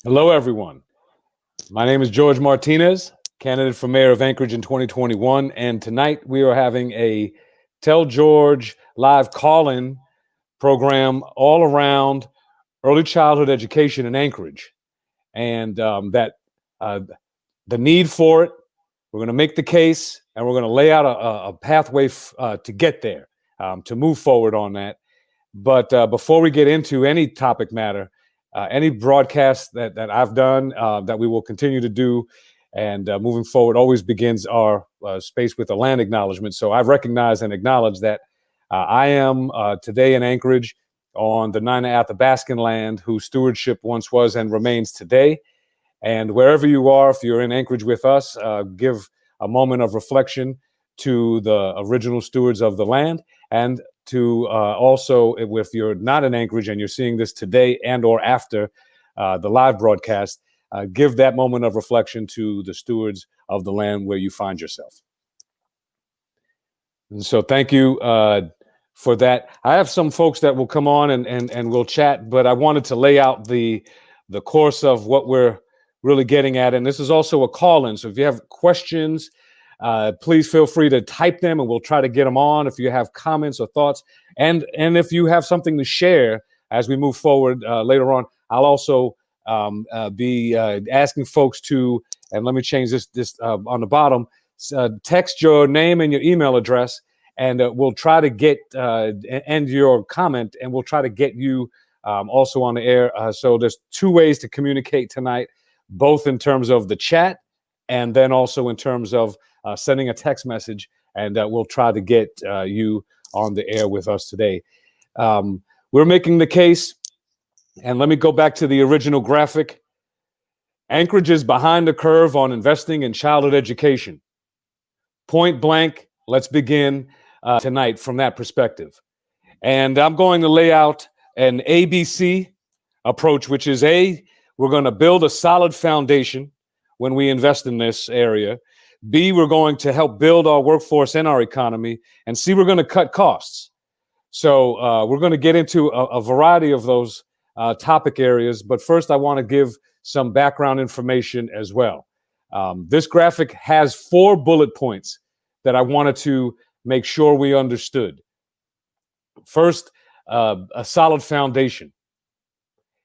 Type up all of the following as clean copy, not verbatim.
Hello, everyone. My name is George Martinez, candidate for mayor of Anchorage in 2021. And tonight we are having a Tell George live call-in program all around early childhood education in Anchorage. And the need for it, we're going to make the case, and we're going to lay out a pathway to get there, to move forward on that. But before we get into any topic matter, any broadcast that I've done, that we will continue to do, and moving forward always begins our space with a land acknowledgement. So I've recognized and acknowledged that I am today in Anchorage on the Nina Athabascan land, whose stewardship once was and remains today. And wherever you are, if you're in Anchorage with us, give a moment of reflection to the original stewards of the land, and to also, if you're not in Anchorage and you're seeing this today and or after the live broadcast, give that moment of reflection to the stewards of the land where you find yourself. And so thank you for that. I have some folks that will come on and we'll chat, but I wanted to lay out the course of what we're really getting at. And this is also a call-in. So if you have questions, please feel free to type them and we'll try to get them on. If you have comments or thoughts, and if you have something to share as we move forward later on, I'll also be asking folks to, and let me change this on the bottom, text your name and your email address, and we'll try to get, and your comment, and we'll try to get you also on the air. So there's two ways to communicate tonight, both in terms of the chat and then also in terms of sending a text message, and we'll try to get you on the air with us today. We're making the case, and let me go back to the original graphic. Anchorage is behind the curve on investing in childhood education. Point blank, let's begin tonight from that perspective. And I'm going to lay out an ABC approach, which is we're going to build a solid foundation when we invest in this area. B, we're going to help build our workforce and our economy. And C, we're going to cut costs. So we're going to get into a variety of those topic areas. But first, I want to give some background information as well. This graphic has 4 bullet points that I wanted to make sure we understood. First, a solid foundation.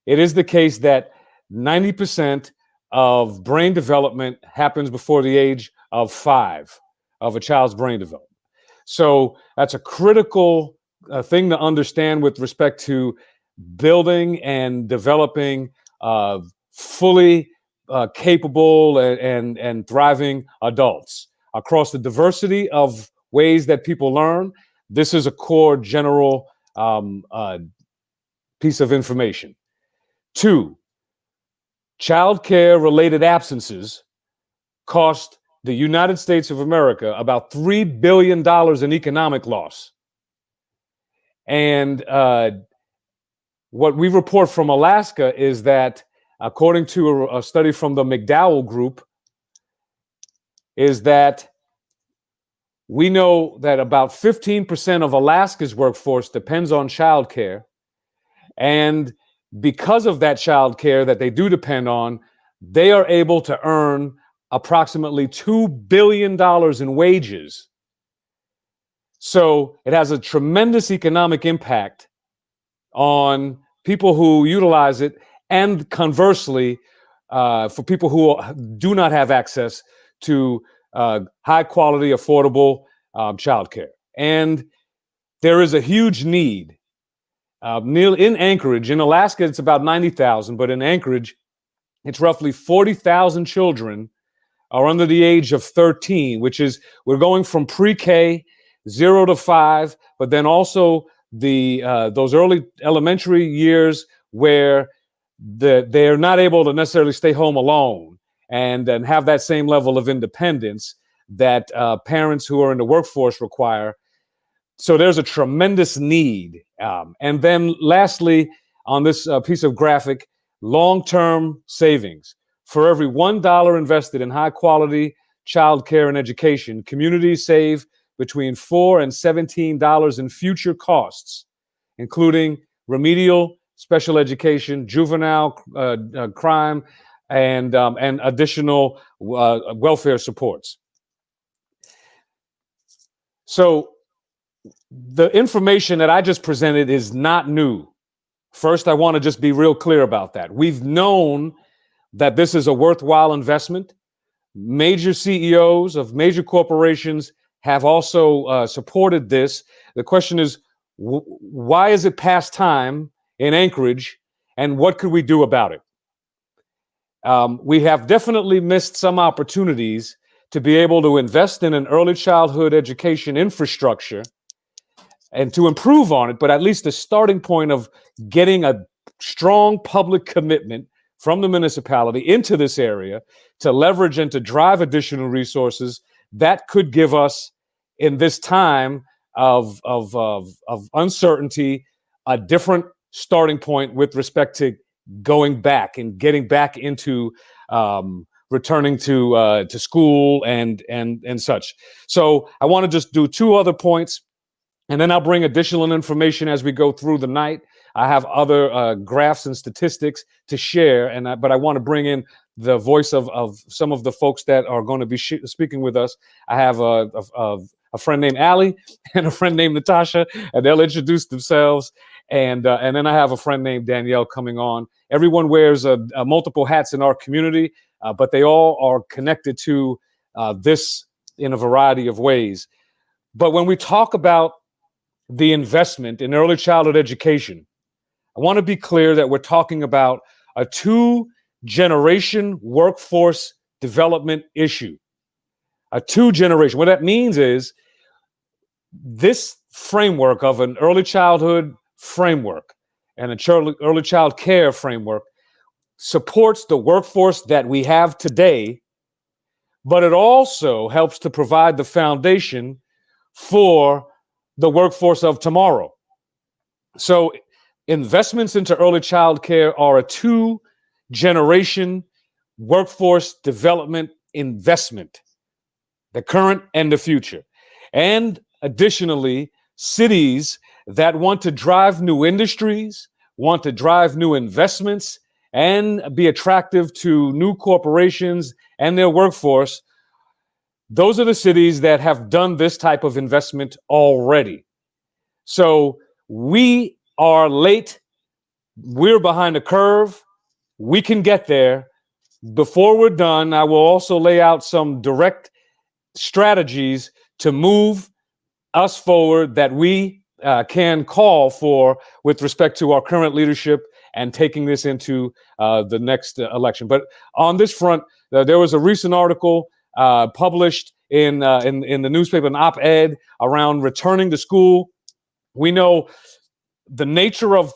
It is the case that 90% of brain development happens before the age of 5 of a child's brain development. So that's a critical thing to understand with respect to building and developing fully capable and thriving adults across the diversity of ways that people learn. This is a core general piece of information. 2, child care related absences cost the United States of America about $3 billion in economic loss. And what we report from Alaska is that, according to a study from the McDowell Group, is that we know that about 15% of Alaska's workforce depends on childcare. And because of that childcare that they do depend on, they are able to earn approximately $2 billion in wages. So it has a tremendous economic impact on people who utilize it, and conversely, for people who do not have access to high quality, affordable childcare. And there is a huge need. In Anchorage, in Alaska, it's about 90,000, but in Anchorage, it's roughly 40,000 children are under the age of 13, which is, we're going from pre-K, 0 to 5, but then also those early elementary years where they're not able to necessarily stay home alone and have that same level of independence that parents who are in the workforce require. So there's a tremendous need. And then lastly, on this piece of graphic, long-term savings. For every $1 invested in high-quality childcare and education, communities save between $4 and $17 in future costs, including remedial special education, juvenile crime, and additional welfare supports. So the information that I just presented is not new. First, I want to just be real clear about that. We've known that this is a worthwhile investment. Major CEOs of major corporations have also supported this. The question is, why is it past time in Anchorage, and what could we do about it? We have definitely missed some opportunities to be able to invest in an early childhood education infrastructure and to improve on it, but at least the starting point of getting a strong public commitment from the municipality into this area to leverage and to drive additional resources that could give us, in this time of uncertainty, a different starting point with respect to going back and getting back into returning to school and such. So I want to just do two other points, and then I'll bring additional information as we go through the night. I have other graphs and statistics to share, but I want to bring in the voice of some of the folks that are going to be speaking with us. I have a friend named Allie and a friend named Natasha, and they'll introduce themselves. And then I have a friend named Danielle coming on. Everyone wears multiple hats in our community, but they all are connected to this in a variety of ways. But when we talk about the investment in early childhood education, I want to be clear that we're talking about a 2-generation workforce development issue. A 2-generation. What that means is this framework of an early childhood framework and a early child care framework supports the workforce that we have today, but it also helps to provide the foundation for the workforce of tomorrow. So investments into early child care are a 2-generation workforce development investment, the current and the future. And additionally, cities that want to drive new industries, want to drive new investments, and be attractive to new corporations and their workforce, those are the cities that have done this type of investment already. So we are late. We're behind the curve. We can get there. Before we're done, I will also lay out some direct strategies to move us forward that we can call for with respect to our current leadership and taking this into the next election. But on this front, there was a recent article published in the newspaper, an op-ed around returning to school. We know the nature of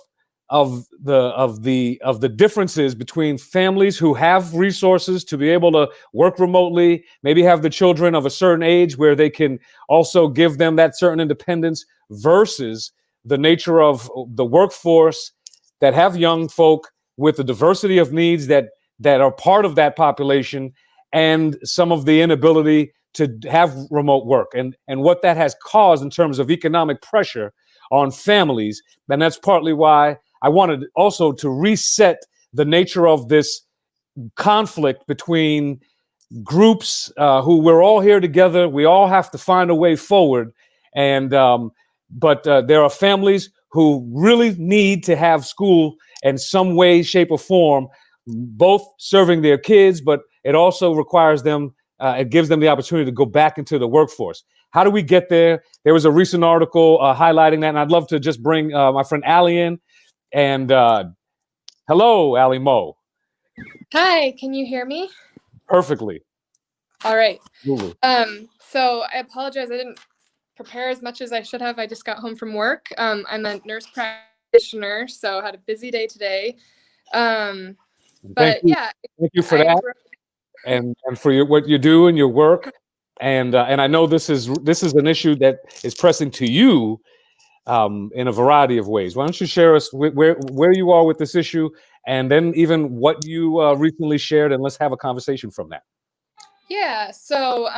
the differences between families who have resources to be able to work remotely, maybe have the children of a certain age where they can also give them that certain independence, versus the nature of the workforce that have young folk with the diversity of needs that are part of that population, and some of the inability to have remote work, and what that has caused in terms of economic pressure on families. And that's partly why I wanted also to reset the nature of this conflict between groups who we're all here together. We all have to find a way forward. And but there are families who really need to have school in some way, shape, or form, both serving their kids, but it also requires them, it gives them the opportunity to go back into the workforce. How do we get there? There was a recent article highlighting that, and I'd love to just bring my friend Allie in. And hello, Allie Moe. Hi, can you hear me? Perfectly. All right. Absolutely. So I apologize. I didn't prepare as much as I should have. I just got home from work. I'm a nurse practitioner, so I had a busy day today. But yeah. Thank you for that. And for what you do in your work. And I know this is an issue that is pressing to you in a variety of ways. Why don't you share us where you are with this issue, and then even what you recently shared, and let's have a conversation from that. Yeah. So,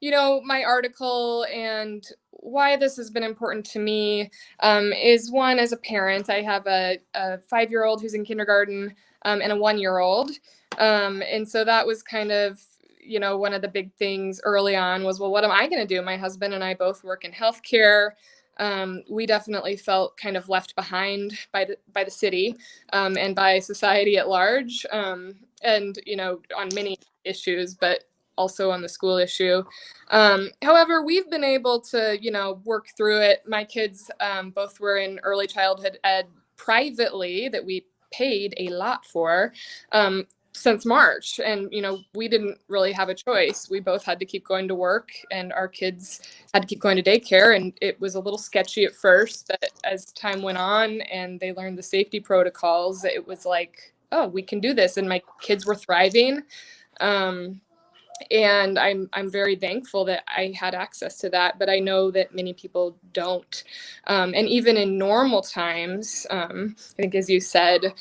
my article and why this has been important to me is one, as a parent, I have a 5-year-old who's in kindergarten and a 1-year-old. And so that was kind of, one of the big things early on was, well, what am I going to do? My husband and I both work in healthcare. We definitely felt kind of left behind by the city and by society at large, and on many issues, but also on the school issue. However, we've been able to work through it. My kids both were in early childhood ed privately that we paid a lot for since March, and we didn't really have a choice. We both had to keep going to work, and our kids had to keep going to daycare, and it was a little sketchy at first, but as time went on and they learned the safety protocols, it was like, oh, we can do this, and my kids were thriving. And I'm very thankful that I had access to that, but I know that many people don't. And even in normal times, I think, as you said,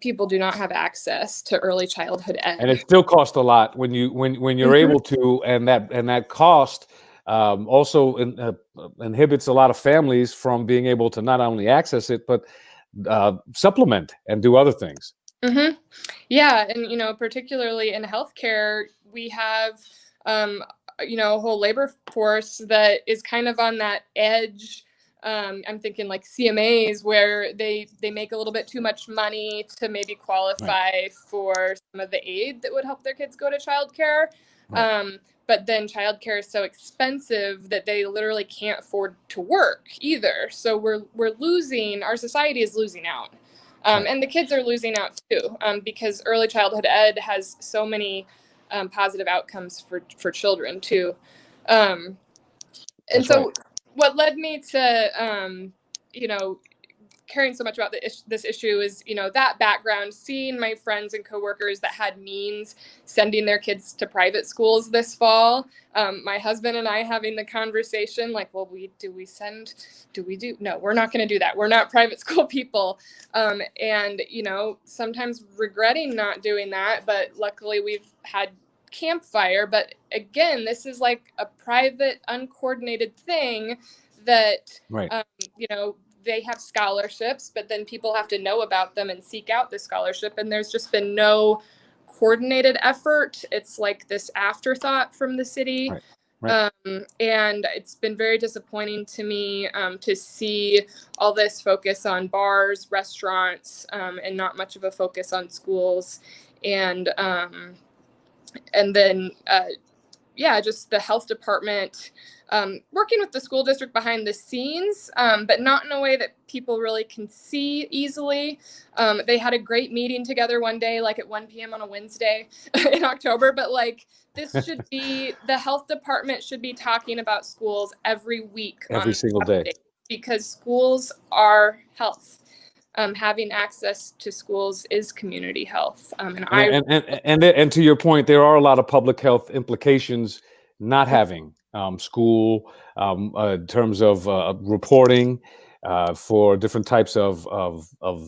people do not have access to early childhood ed. And it still costs a lot when you're able to, and that cost also inhibits a lot of families from being able to not only access it but supplement and do other things. Mm-hmm. Yeah, and particularly in healthcare, we have a whole labor force that is kind of on that edge. I'm thinking like CMAs, where they make a little bit too much money to maybe qualify for some of the aid that would help their kids go to childcare. Right. But then childcare is so expensive that they literally can't afford to work either. So we're losing, our society is losing out. And the kids are losing out too, because early childhood ed has so many positive outcomes for children too. And so right. What led me to, caring so much about this issue is, that background, seeing my friends and coworkers that had means sending their kids to private schools this fall. My husband and I having the conversation like, well, no, we're not going to do that. We're not private school people. And, sometimes regretting not doing that, but luckily we've had Campfire. But again, this is like a private, uncoordinated thing that, right. They have scholarships, but then people have to know about them and seek out the scholarship. And there's just been no coordinated effort. It's like this afterthought from the city. Right. Right. And it's been very disappointing to me to see all this focus on bars, restaurants, and not much of a focus on schools. And then, just the health department working with the school district behind the scenes, but not in a way that people really can see easily. They had a great meeting together one day, like at 1 p.m. on a Wednesday in October, but like this should be, the health department should be talking about schools every week. Every single day. Because schools are health. Having access to schools is community health. And to your point, there are a lot of public health implications not having school in terms of reporting for different types of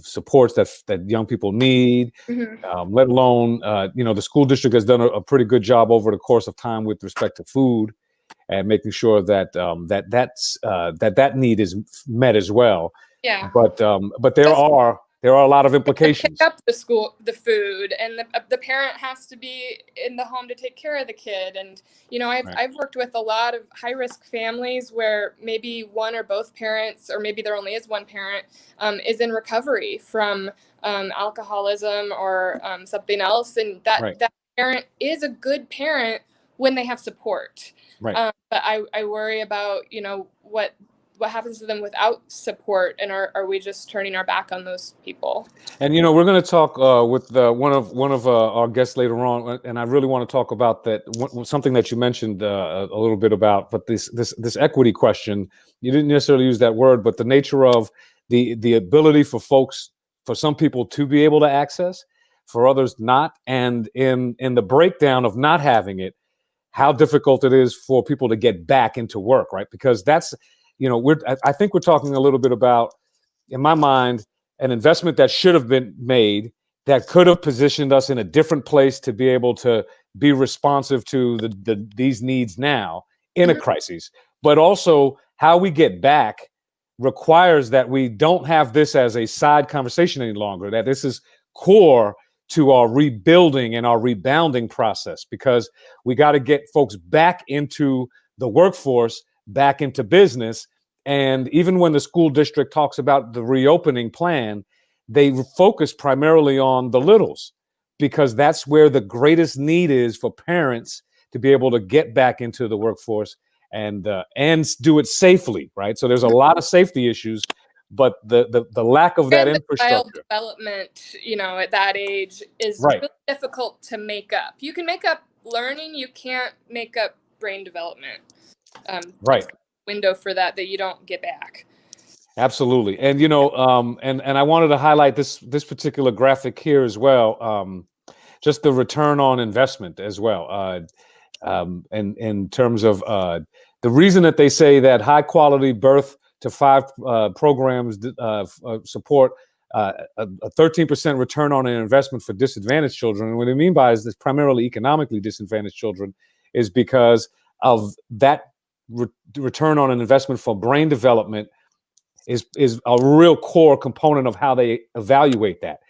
supports that young people need. Mm-hmm. Let alone the school district has done a pretty good job over the course of time with respect to food and making sure that that need is met as well. Yeah. But there are a lot of implications. Pick up the food, and the parent has to be in the home to take care of the kid. And I've worked with a lot of high risk families where maybe one or both parents, or maybe there only is one parent, is in recovery from alcoholism or something else, and that parent is a good parent when they have support. Right. But I worry about what happens to them without support, and are we just turning our back on those people? And we're going to talk with one of our guests later on, and I really want to talk about that something that you mentioned a little bit about, but this equity question. You didn't necessarily use that word, but the nature of the ability for some people to be able to access, for others not, and in the breakdown of not having it, how difficult it is for people to get back into work, right? Because that's I think we're talking a little bit about, in my mind, an investment that should have been made that could have positioned us in a different place to be able to be responsive to these needs now in a crisis. but also how we get back requires that we don't have this as a side conversation any longer, that this is core to our rebuilding and our rebounding process, because we got to get folks back into the workforce, back into business. And even when the school district talks about the reopening plan, they focus primarily on the littles, because that's where the greatest need is for parents to be able to get back into the workforce and do it safely, right? So there's a lot of safety issues, but the lack of that And the child infrastructure. development, at that age is Right. really difficult to make up. You can make up learning, you can't make up brain development. Right. That's the window for that you don't get back. Absolutely. And and I wanted to highlight this particular graphic here as well. Just the return on investment as well. And in terms of the reason that they say that high quality birth to 5 programs support a 13% return on an investment for disadvantaged children. And what they mean by is this primarily economically disadvantaged children is because of that return on an investment for brain development is a real core component of how they evaluate that,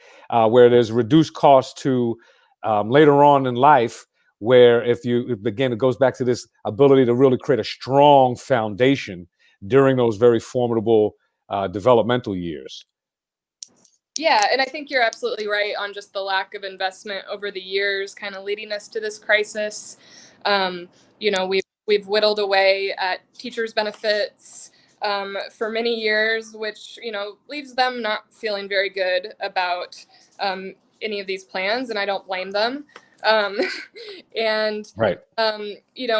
where there's reduced cost to later on in life, where again, it goes back to this ability to really create a strong foundation during those very formidable developmental years. Yeah, and I think you're absolutely right on just the lack of investment over the years kind of leading us to this crisis. We've whittled away at teachers' benefits for many years, which, leaves them not feeling very good about any of these plans, and I don't blame them. And right.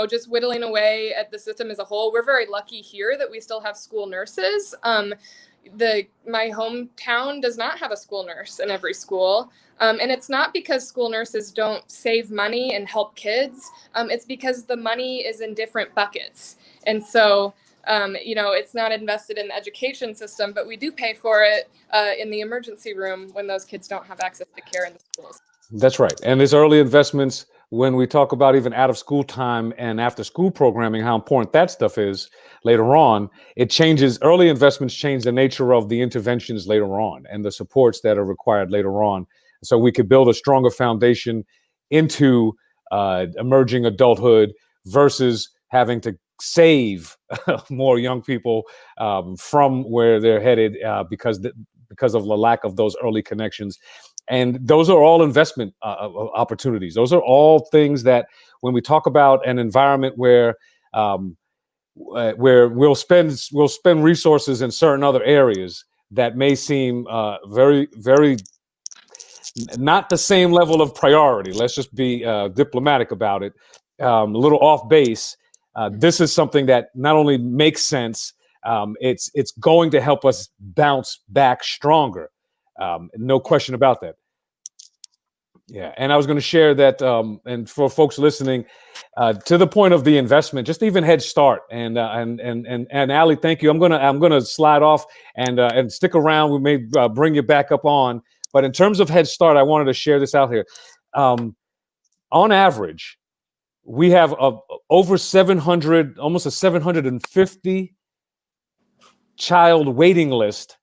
Just whittling away at the system as a whole. We're very lucky here that we still have school nurses. My hometown does not have a school nurse in every school. And it's not because school nurses don't save money and help kids. It's because the money is in different buckets. And so, it's not invested in the education system, but we do pay for it in the emergency room when those kids don't have access to care in the schools. That's right. And there's early investments when we talk about even out of school time and after school programming, how important that stuff is later on. It changes, early investments change the nature of the interventions later on and the supports that are required later on. So we could build a stronger foundation into emerging adulthood versus having to save more young people from where they're headed because of the lack of those early connections. And those are all investment opportunities. Those are all things that when we talk about an environment where we'll spend resources in certain other areas that may seem very, very not the same level of priority. Let's just be diplomatic about it. A little off base. This is something that not only makes sense, it's going to help us bounce back stronger. No question about that. Yeah, and I was going to share that, and for folks listening, to the point of the investment, just even Head Start, and Allie, thank you. I'm gonna slide off and stick around. We may bring you back up on, but in terms of Head Start, I wanted to share this out here. On average, we have over 700, almost a 750 child waiting list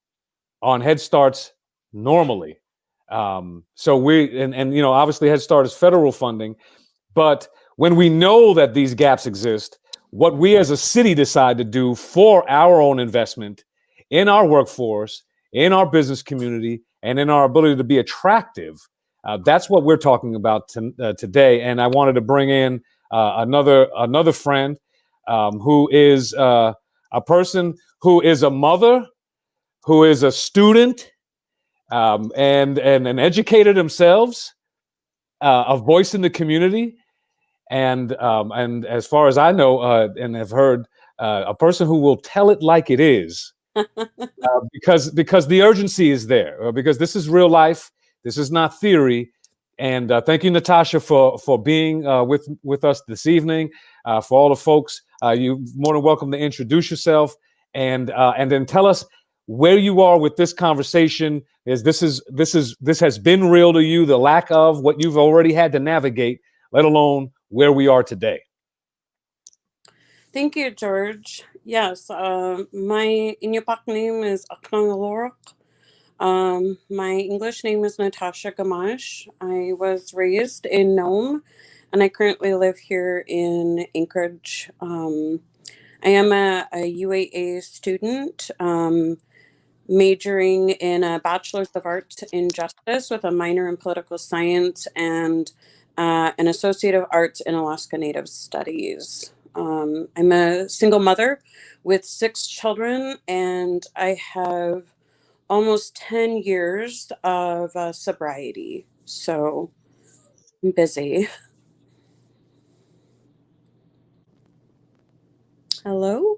on Head Starts normally. So obviously Head Start is federal funding, but when we know that these gaps exist, what we as a city decide to do for our own investment in our workforce, in our business community, and in our ability to be attractive, that's what we're talking about today. And I wanted to bring in another friend who is a person who is a mother, who is a student, and educated themselves, a voice in the community, and as far as I know and have heard, a person who will tell it like it is, because the urgency is there, because this is real life, this is not theory. And thank you, Natasha, for being with us this evening. For all the folks, you're more than welcome to introduce yourself and then tell us where you are with this conversation. This has been real to you, the lack of what you've already had to navigate, let alone where we are today. Thank you, George. Yes, my Inupiaq name is Aknangalorok. My English name is Natasha Gamash. I was raised in Nome, and I currently live here in Anchorage. I am a UAA student, majoring in a Bachelor's of Arts in Justice with a minor in Political Science and an Associate of Arts in Alaska Native Studies. I'm a single mother with 6 children, and I have almost 10 years of sobriety. So I'm busy. Hello?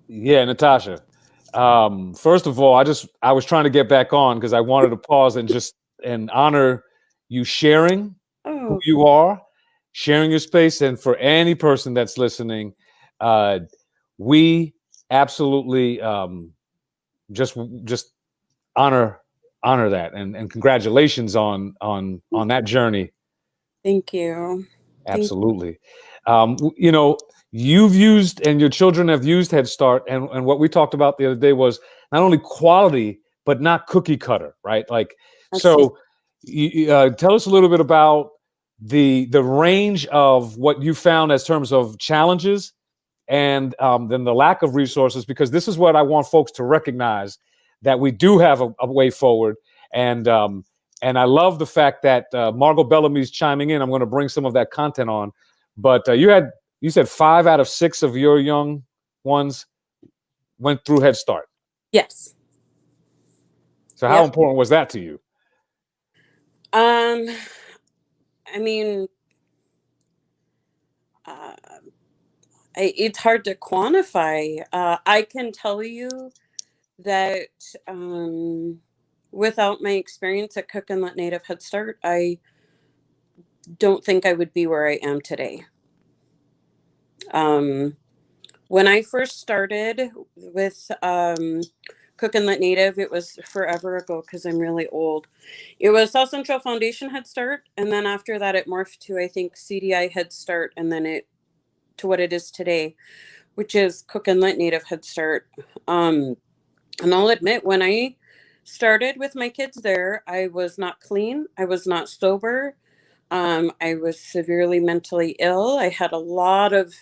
Yeah, Natasha. First of all, I was trying to get back on because I wanted to pause and just and honor you sharing who Oh, you are, sharing your space, and for any person that's listening, uh, we absolutely just just honor that and congratulations on that journey. thank you. Thank Absolutely. You know, you've used and your children have used Head Start, and what we talked about the other day was not only quality but not cookie cutter, right? Like, Absolutely. so tell us a little bit about the range of what you found as terms of challenges and then the lack of resources, because this is what I want folks to recognize, that we do have a way forward. And I love the fact that Margot Bellamy's chiming in. I'm going to bring some of that content on, but you said 5 out of 6 of your young ones went through Head Start. Yes. So how Yep. important was that to you? I mean, it's hard to quantify. I can tell you that without my experience at Cook Inlet Native Head Start, I don't think I would be where I am today. When I first started with Cook Inlet Native, it was forever ago because I'm really old. It was South Central Foundation Head Start, and then after that, it morphed to, I think, CDI Head Start, and then it to what it is today, which is Cook Inlet Native Head Start. And I'll admit, when I started with my kids there, I was not clean. I was not sober. I was severely mentally ill. I had a lot of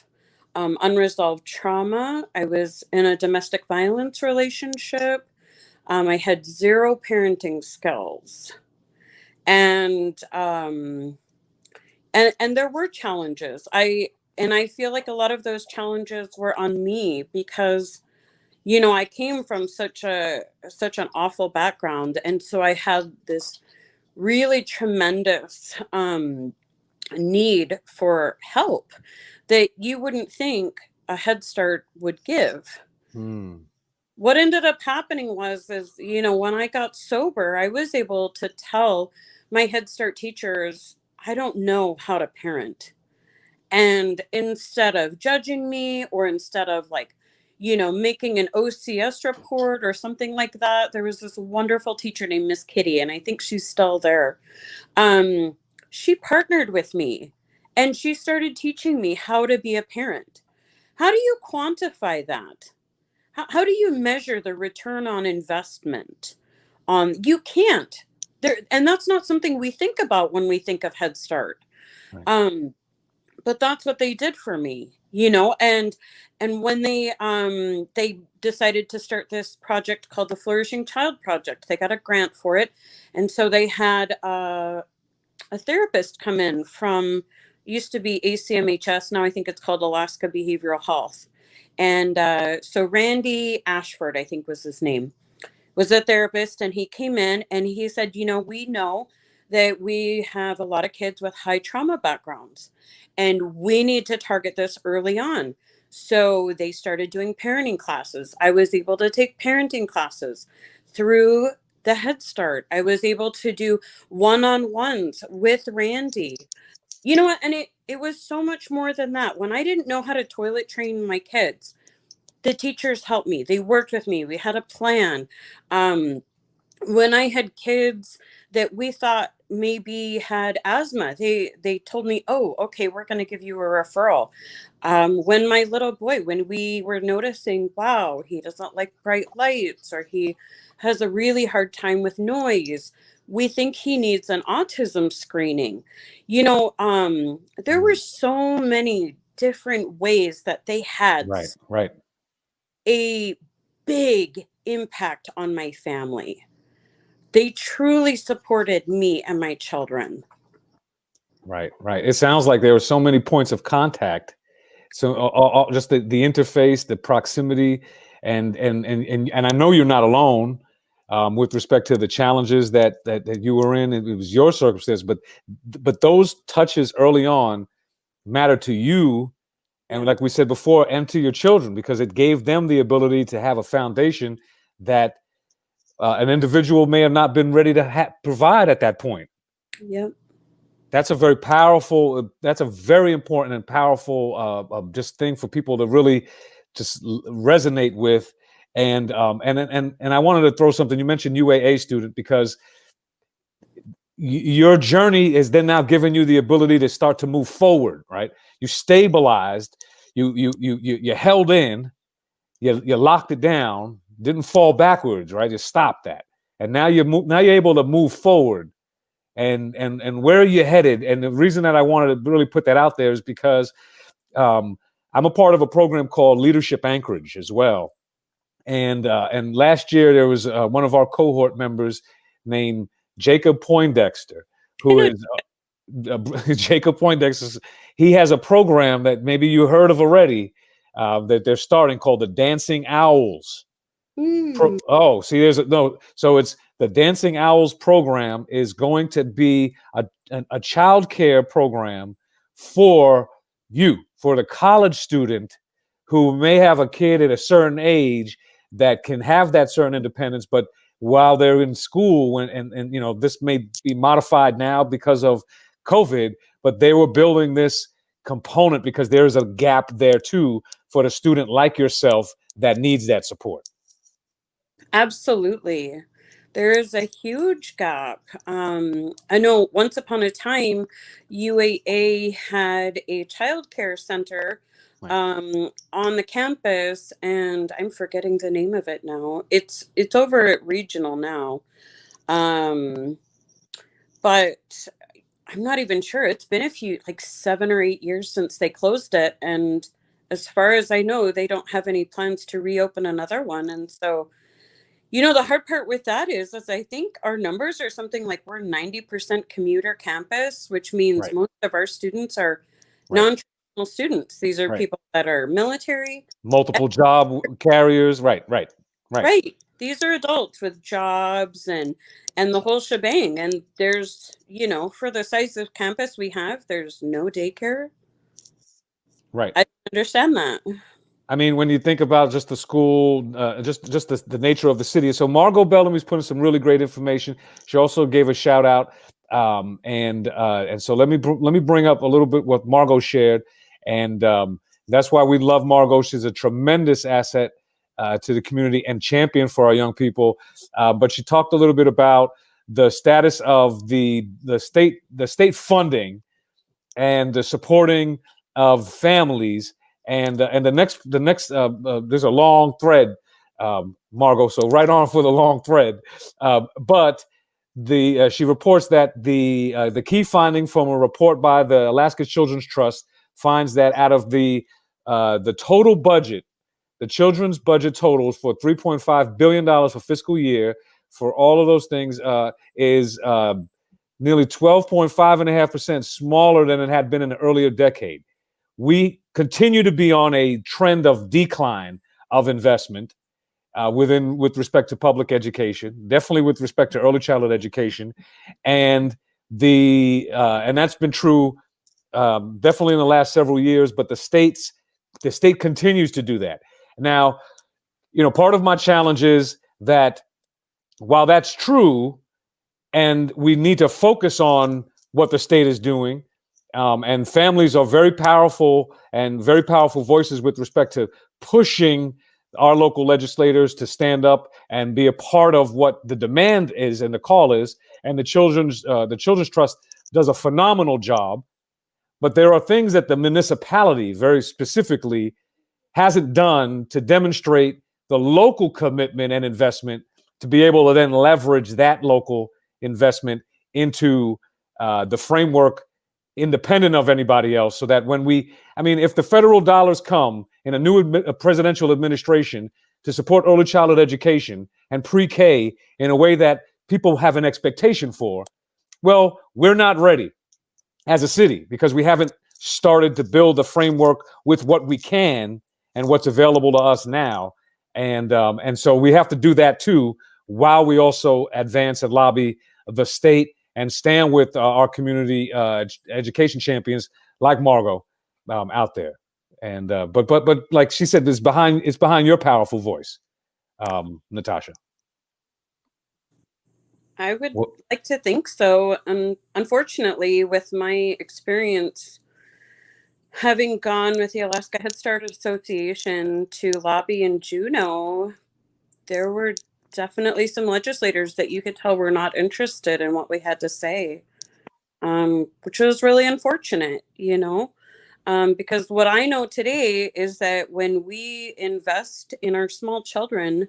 unresolved trauma. I was in a domestic violence relationship. I had 0 parenting skills, and and there were challenges. I feel like a lot of those challenges were on me because I came from such an awful background, and so I had this really tremendous need for help that you wouldn't think a Head Start would give. What ended up happening is when I got sober, I was able to tell my Head Start teachers, I don't know how to parent. And instead of judging me, or instead of making an OCS report or something like that, there was this wonderful teacher named Miss Kitty, and I think she's still there. She partnered with me, and she started teaching me how to be a parent. How do you quantify that? How do you measure the return on investment? You can't. And that's not something we think about when we think of Head Start. Right. But that's what they did for me, and when they decided to start this project called the Flourishing Child Project, they got a grant for it, and so they had a therapist come in from, used to be ACMHS, now I think it's called Alaska Behavioral Health. And so Randy Ashford, I think was his name, was a therapist, and he came in and he said, we know that we have a lot of kids with high trauma backgrounds, and we need to target this early on. So they started doing parenting classes. I was able to take parenting classes through the Head Start. I was able to do one-on-ones with Randy. You know what? And it was so much more than that. When I didn't know how to toilet train my kids, the teachers helped me. They worked with me. We had a plan. when I had kids that we thought maybe had asthma, they told me, "Oh, okay, we're going to give you a referral." When my little boy, when we were noticing, wow, he doesn't like bright lights, or he has a really hard time with noise, we think he needs an autism screening. There were Mm. so many different ways that they had Right, right, a big impact on my family. They truly supported me and my children. right, right. It sounds like there were so many points of contact. So just the interface, the proximity, and I know you're not alone with respect to the challenges that you were in. It was your circumstance, but those touches early on matter to you, and Yeah. like we said before, and to your children, because it gave them the ability to have a foundation that an individual may have not been ready to provide at that point. Yep. That's a very powerful, that's a very important and powerful just thing for people to really just resonate with. And I wanted to throw something. You mentioned UAA student, because your journey is then now giving you the ability to start to move forward, right? You stabilized, you held in, you locked it down, didn't fall backwards, right? You stopped that, and now now you're able to move forward. And where are you headed? And the reason that I wanted to really put that out there is because I'm a part of a program called Leadership Anchorage as well. And last year there was one of our cohort members named Jacob Poindexter, I who know. is Jacob Poindexter. He has a program that maybe you heard of already, that they're starting, called the Dancing Owls. Mm, See, there's no. So it's the Dancing Owls program is going to be a child care program for you, for the college student who may have a kid at a certain age that can have that certain independence, but while they're in school, and this may be modified now because of COVID, but they were building this component because there's a gap there too for the student like yourself that needs that support. absolutely. There is a huge gap. I know once upon a time, UAA had a childcare center Right. on the campus, and I'm forgetting the name of it now. It's over at Regional now, um, but I'm not even sure. It's been a few, like 7 or 8 years since they closed it, and as far as I know, they don't have any plans to reopen another one. And so, the hard part with that is I think our numbers are something like we're 90% commuter campus, which means Right. most of our students are Right. non-traditional students. These are Right. people that are military. Multiple job carriers. Right. Right. Right. Right. These are adults with jobs and the whole shebang. And there's, for the size of campus we have, there's no daycare. Right. I understand that. I mean, when you think about just the school, just the nature of the city. So Margot Bellamy's putting some really great information. She also gave a shout out, and so let me bring up a little bit what Margot shared, and that's why we love Margot. She's a tremendous asset to the community and champion for our young people. But she talked a little bit about the status of the state funding and the supporting of families. And the next there's a long thread, Margot. So right on for the long thread. But she reports that the key finding from a report by the Alaska Children's Trust finds that out of the total budget, the children's budget totals for $3.5 billion for fiscal year for all of those things is nearly 12.5% smaller than it had been in the earlier decade. We continue to be on a trend of decline of investment with respect to public education, definitely with respect to early childhood education, and and that's been true definitely in the last several years. But the state continues to do that. Now, part of my challenge is that while that's true, and we need to focus on what the state is doing. And families are very powerful voices with respect to pushing our local legislators to stand up and be a part of what the demand is and the call is. And the Children's Trust does a phenomenal job. But there are things that the municipality very specifically hasn't done to demonstrate the local commitment and investment to be able to then leverage that local investment into the framework independent of anybody else, so that when if the federal dollars come in a new presidential administration to support early childhood education and pre-K in a way that people have an expectation for, well, we're not ready as a city because we haven't started to build the framework with what we can and what's available to us now. And so we have to do that too, while we also advance and lobby the state and stand with our community education champions like Margot out there. And but like she said, it's behind your powerful voice, Natasha. I would like to think so. Unfortunately, with my experience having gone with the Alaska Head Start Association to lobby in Juneau, there were definitely some legislators that you could tell were not interested in what we had to say, which was really unfortunate, because what I know today is that when we invest in our small children,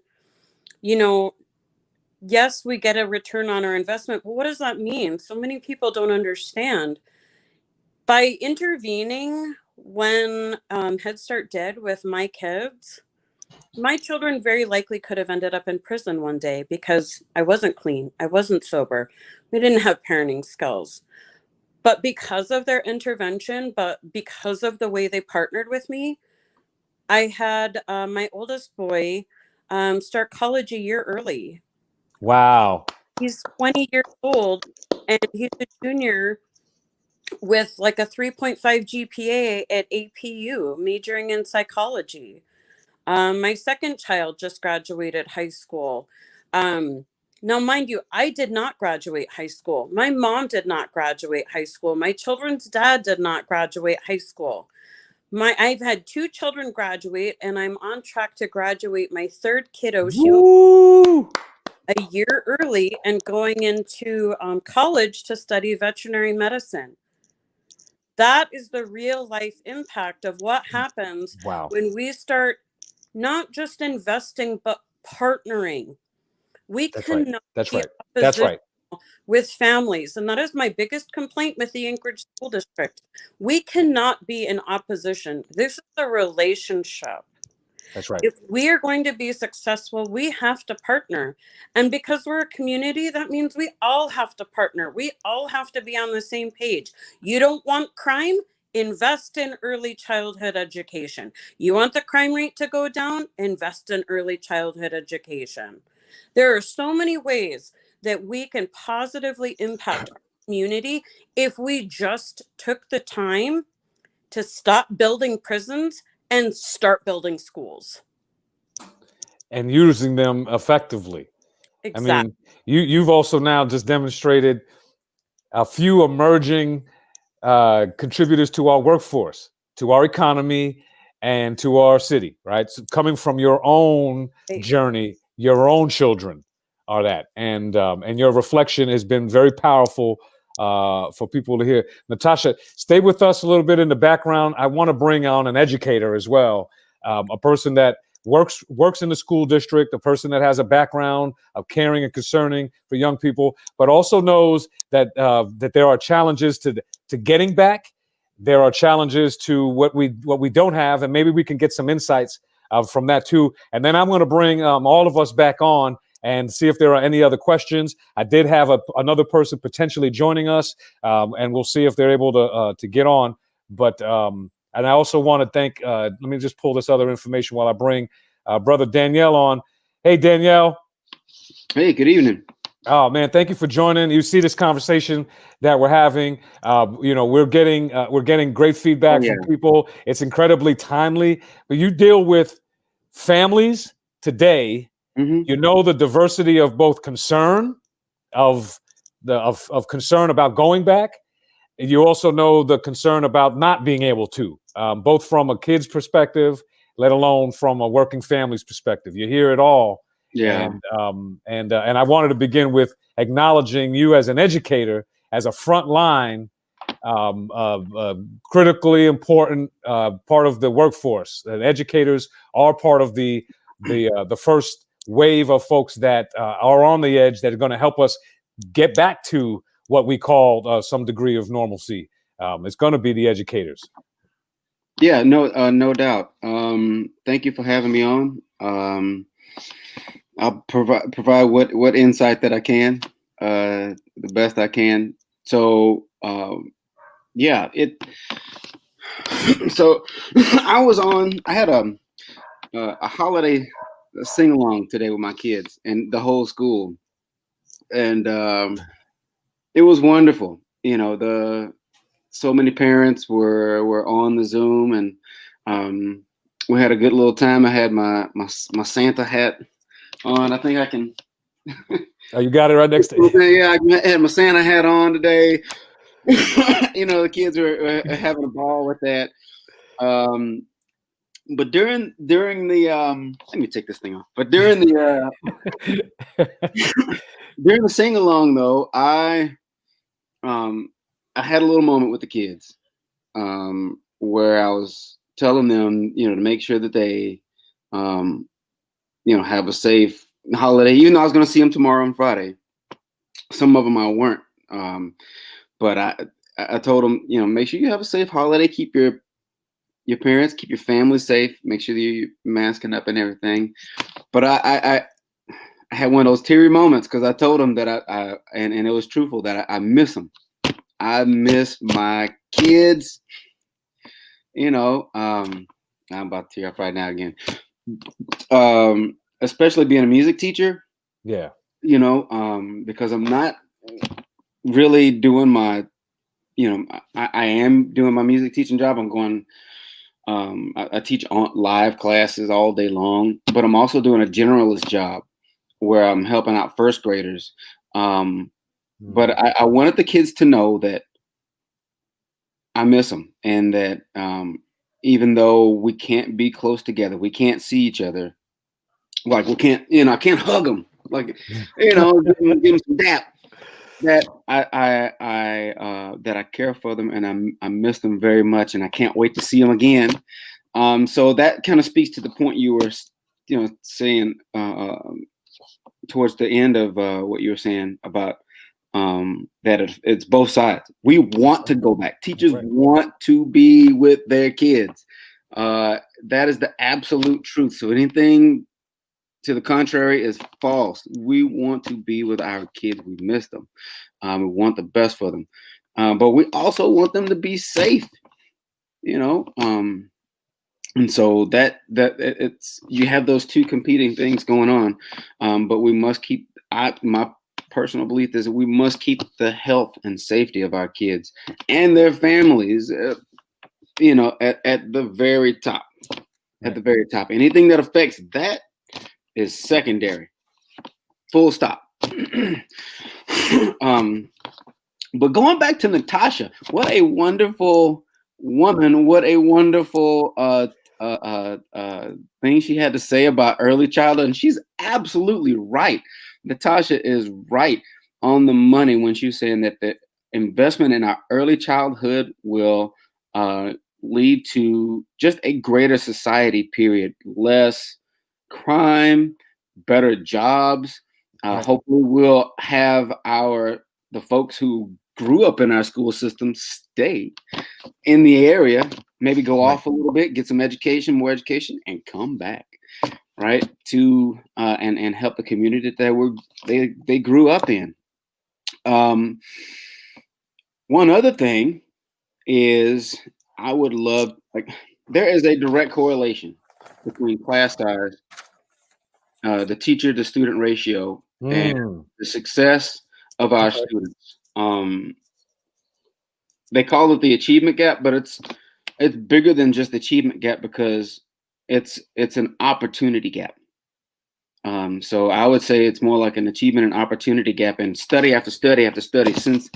yes, we get a return on our investment, but what does that mean? So many people don't understand. By intervening when Head Start did with my kids, my children very likely could have ended up in prison one day because I wasn't clean. I wasn't sober. We didn't have parenting skills. But because of their intervention, but because of the way they partnered with me, I had my oldest boy start college a year early. Wow. He's 20 years old and he's a junior with like a 3.5 GPA at APU, majoring in psychology. My second child just graduated high school. Now, mind you, I did not graduate high school. My mom did not graduate high school. My children's dad did not graduate high school. I've had 2 children graduate, and I'm on track to graduate my third kiddo. She was a year early and going into college to study veterinary medicine. That is the real life impact of what happens when we start not just investing, but partnering. We cannot be oppositional with families. And that is my biggest complaint with the Anchorage School District. We cannot be in opposition. This is a relationship. That's right. If we are going to be successful, we have to partner. And because we're a community, that means we all have to partner. We all have to be on the same page. You don't want crime? Invest in early childhood education. You want the crime rate to go down? Invest in early childhood education. There are so many ways that we can positively impact our community if we just took the time to stop building prisons and start building schools. And using them effectively. Exactly. I mean, you've also now just demonstrated a few emerging contributors to our workforce, to our economy, and to our city, right? So coming from your own journey, your own children are that. And your reflection has been very powerful for people to hear. Natasha, stay with us a little bit in the background. I want to bring on an educator as well, a person that works in the school district, a person that has a background of caring and concerning for young people, but also knows that that there are challenges to getting back. There are challenges to what we don't have, and maybe we can get some insights from that too. And then I'm going to bring all of us back on and see if there are any other questions. I did have another person potentially joining us, and we'll see if they're able to get on. But and I also want to thank, let me just pull this other information while I bring Brother Danielle on. Hey, Danielle. Hey, good evening. Oh, man, thank you for joining. You see this conversation that we're having. We're getting great feedback from people. It's incredibly timely. But you deal with families today. Mm-hmm. You know the diversity of both concern, of concern about going back. And you also know the concern about not being able to, both from a kid's perspective let alone from a working family's perspective. You hear it all. Yeah. And I wanted to begin with acknowledging you as an educator, as a frontline, critically important part of the workforce. And educators are part of the first wave of folks that are on the edge that are going to help us get back to what we call some degree of normalcy. It's going to be the educators. Yeah, no doubt. Thank you for having me on. I'll provide what insight that I can, the best I can. So, yeah, So, I had a holiday sing along today with my kids and the whole school, and it was wonderful. So many parents were on the Zoom, and we had a good little time. I had my Santa hat on. I think I can. Oh, you got it right next to you. Yeah, I had my Santa hat on today. The kids were having a ball with that. But during the let me take this thing off. But during the during the sing along, though, I had a little moment with the kids where I was telling them, to make sure that they, have a safe holiday. Even though I was going to see them tomorrow on Friday, some of them I weren't. But I told them, make sure you have a safe holiday. Keep your parents, keep your family safe. Make sure that you're masking up and everything. But I had one of those teary moments because I told them that and it was truthful that I miss them. I miss my kids. I'm about to tear up right now again. Especially being a music teacher. Yeah. Because I'm not really doing my, I am doing my music teaching job. I'm going, I teach live classes all day long, but I'm also doing a generalist job where I'm helping out first graders. But I wanted the kids to know that I miss them, and that even though we can't be close together, we can't see each other. Like we can't, I can't hug them. Like, give them some dap. That that I care for them, and I miss them very much, and I can't wait to see them again. So that kind of speaks to the point you were, saying towards the end of what you were saying about that it's both sides. We want to go back. Teachers want to be with their kids. That is the absolute truth. So anything to the contrary is false. We want to be with our kids. We miss them. We want the best for them. But we also want them to be safe, and so that it's, you have those two competing things going on. But we must keep, my personal belief is that we must keep the health and safety of our kids and their families, at the very top. At the very top. Anything that affects that is secondary. Full stop. But going back to Natasha, what a wonderful woman! What a wonderful thing she had to say about early childhood, and she's absolutely right. Natasha is right on the money when she's saying that the investment in our early childhood will lead to just a greater society. Period. Less crime, better jobs. Hopefully, we'll have the folks who grew up in our school system stay in the area, maybe go off a little bit, get some education, more education, and come back, right, to and help the community that they grew up in. One other thing is, I would love, there is a direct correlation between class size, the teacher to student ratio, and the success of our students. They call it the achievement gap, but it's bigger than just the achievement gap, because it's an opportunity gap. So I would say it's more like an achievement and opportunity gap, and study after study after study since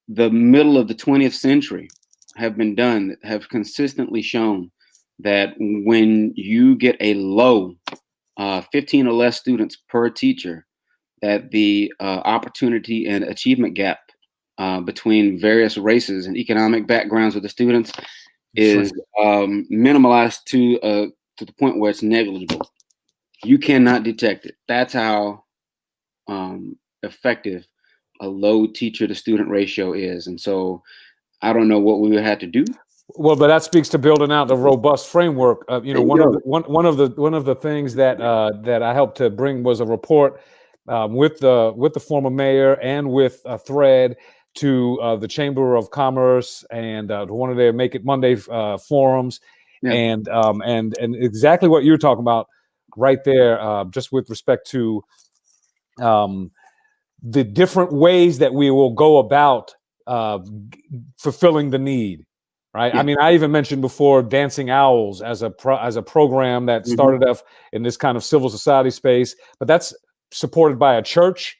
the middle of the 20th century have been done that have consistently shown that when you get a low 15 or less students per teacher, that the opportunity and achievement gap between various races and economic backgrounds of the students is minimalized to the point where it's negligible. You cannot detect it. That's how effective a low teacher to student ratio is. And so I don't know what we would have to do. Well, but that speaks to building out a robust framework. One of the things that that I helped to bring was a report with the former mayor and with a thread to the Chamber of Commerce and one of their Make It Monday forums, and exactly what you're talking about right there, just with respect to the different ways that we will go about fulfilling the need. Right. Yeah. I mean, I even mentioned before Dancing Owls as a program that started off in this kind of civil society space, but that's supported by a church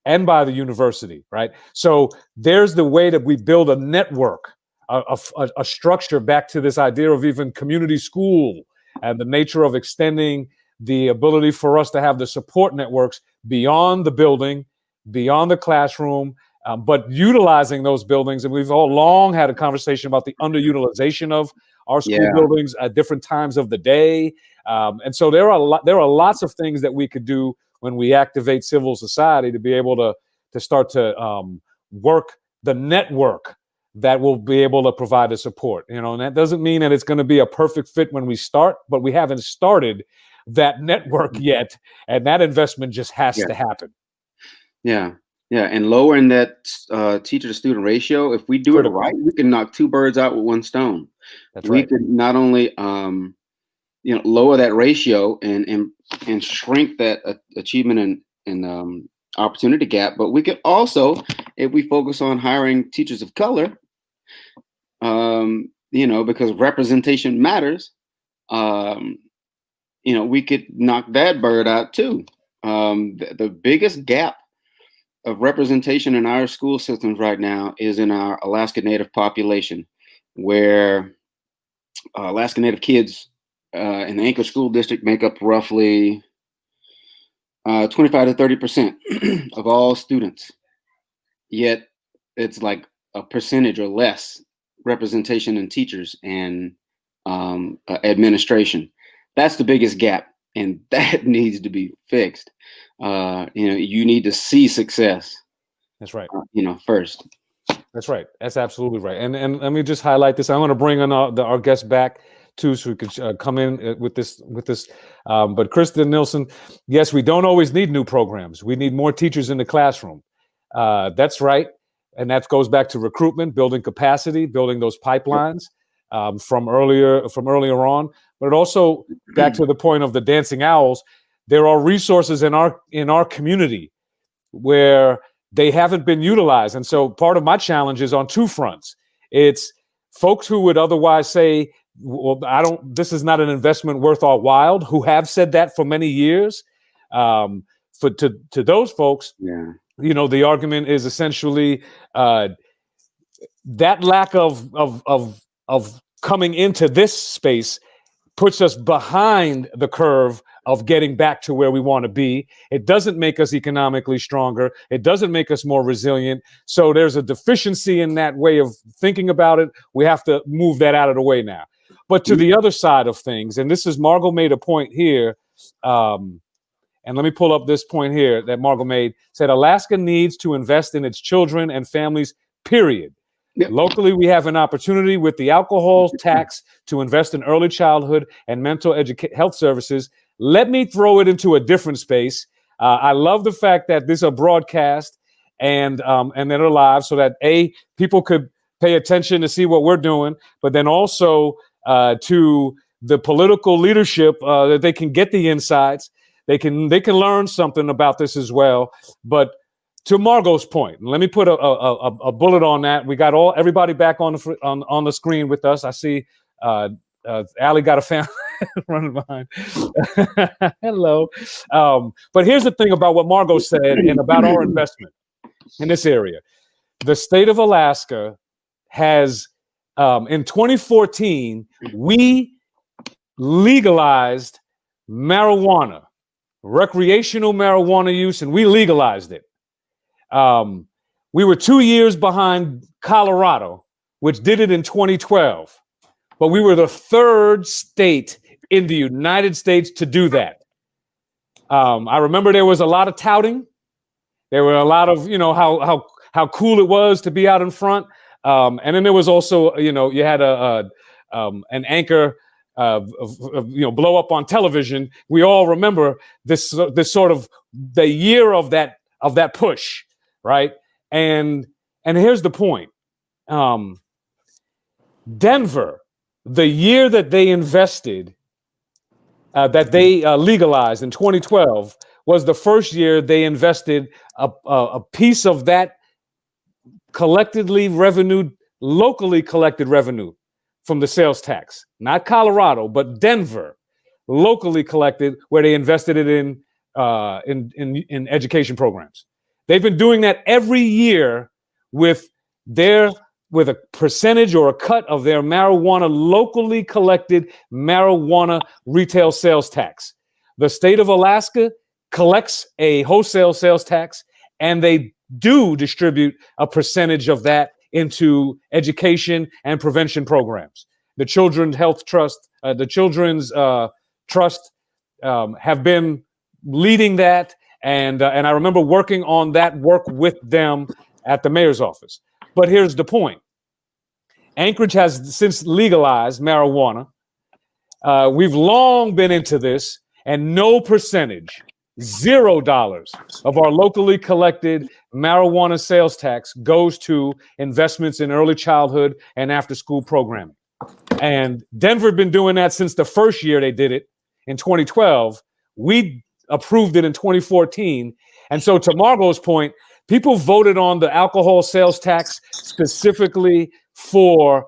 and by the university. Right. So there's the way that we build a network, a structure back to this idea of even community school and the nature of extending the ability for us to have the support networks beyond the building, beyond the classroom. But utilizing those buildings, and we've all long had a conversation about the underutilization of our school buildings at different times of the day, and so there are lots of things that we could do when we activate civil society to be able to start to work the network that will be able to provide the support. And that doesn't mean that it's going to be a perfect fit when we start, but we haven't started that network yet, and that investment just has to happen. Yeah, and lowering that teacher to student ratio, if we do it right, we can knock two birds out with one stone. We could not only lower that ratio and shrink that achievement and opportunity gap, but we could also, if we focus on hiring teachers of color, because representation matters, we could knock that bird out too. The biggest gap of representation in our school systems right now is in our Alaska Native population, where Alaska Native kids in the Anchor School District make up roughly 25 to 30% of all students. Yet it's like a percentage or less representation in teachers and administration. That's the biggest gap, and that needs to be fixed. You need to see success. That's right. First. That's right. That's absolutely right. And let me just highlight this. I want to bring on our guest back too, so we could come in with this. But Kristen Nilsson, yes, we don't always need new programs. We need more teachers in the classroom. That's right. And that goes back to recruitment, building capacity, building those pipelines from earlier on. But it also back to the point of the Dancing Owls. There are resources in our community where they haven't been utilized. And so part of my challenge is on two fronts. It's folks who would otherwise say, well, this is not an investment worth our while, who have said that for many years. To those folks, the argument is essentially that lack of coming into this space puts us behind the curve of getting back to where we want to be. It doesn't make us economically stronger. It doesn't make us more resilient. So there's a deficiency in that way of thinking about it. We have to move that out of the way now. But to the other side of things, and this is Margot made a point here, and let me pull up this point here that Margot made, said Alaska needs to invest in its children and families, period. Yep. Locally, we have an opportunity with the alcohol tax to invest in early childhood and mental health services. Let me throw it into a different space. I love the fact that this is a broadcast and they're live, so that people could pay attention to see what we're doing, but then also to the political leadership that they can get the insights. They can learn something about this as well. But to Margot's point, let me put a bullet on that. We got everybody back on the screen with us. I see Allie got a fan running behind. Hello. But here's the thing about what Margot said and about our investment in this area. The state of Alaska has, in 2014, we legalized marijuana, recreational marijuana use, and we legalized it. We were 2 years behind Colorado, which did it in 2012, but we were the third state in the United States to do that. I remember there was a lot of touting. There were a lot of, how cool it was to be out in front. And then there was also, you had an anchor, blow up on television. We all remember this sort of the year of that push, right? And here's the point. Denver, the year that they invested, that they legalized in 2012, was the first year they invested a piece of that locally collected revenue from the sales tax. Not Colorado, but Denver, locally collected, where they invested it in education programs. They've been doing that every year with a percentage or a cut of their locally collected marijuana retail sales tax. The state of Alaska collects a wholesale sales tax, and they do distribute a percentage of that into education and prevention programs. The Children's Health Trust, the Children's Trust have been leading that, and I remember working on that work with them at the mayor's office. But here's the point. Anchorage has since legalized marijuana. We've long been into this, and no percentage, $0 of our locally collected marijuana sales tax goes to investments in early childhood and after school programming. And Denver had been doing that since the first year they did it in 2012. We approved it in 2014. And so to Margot's point, people voted on the alcohol sales tax specifically for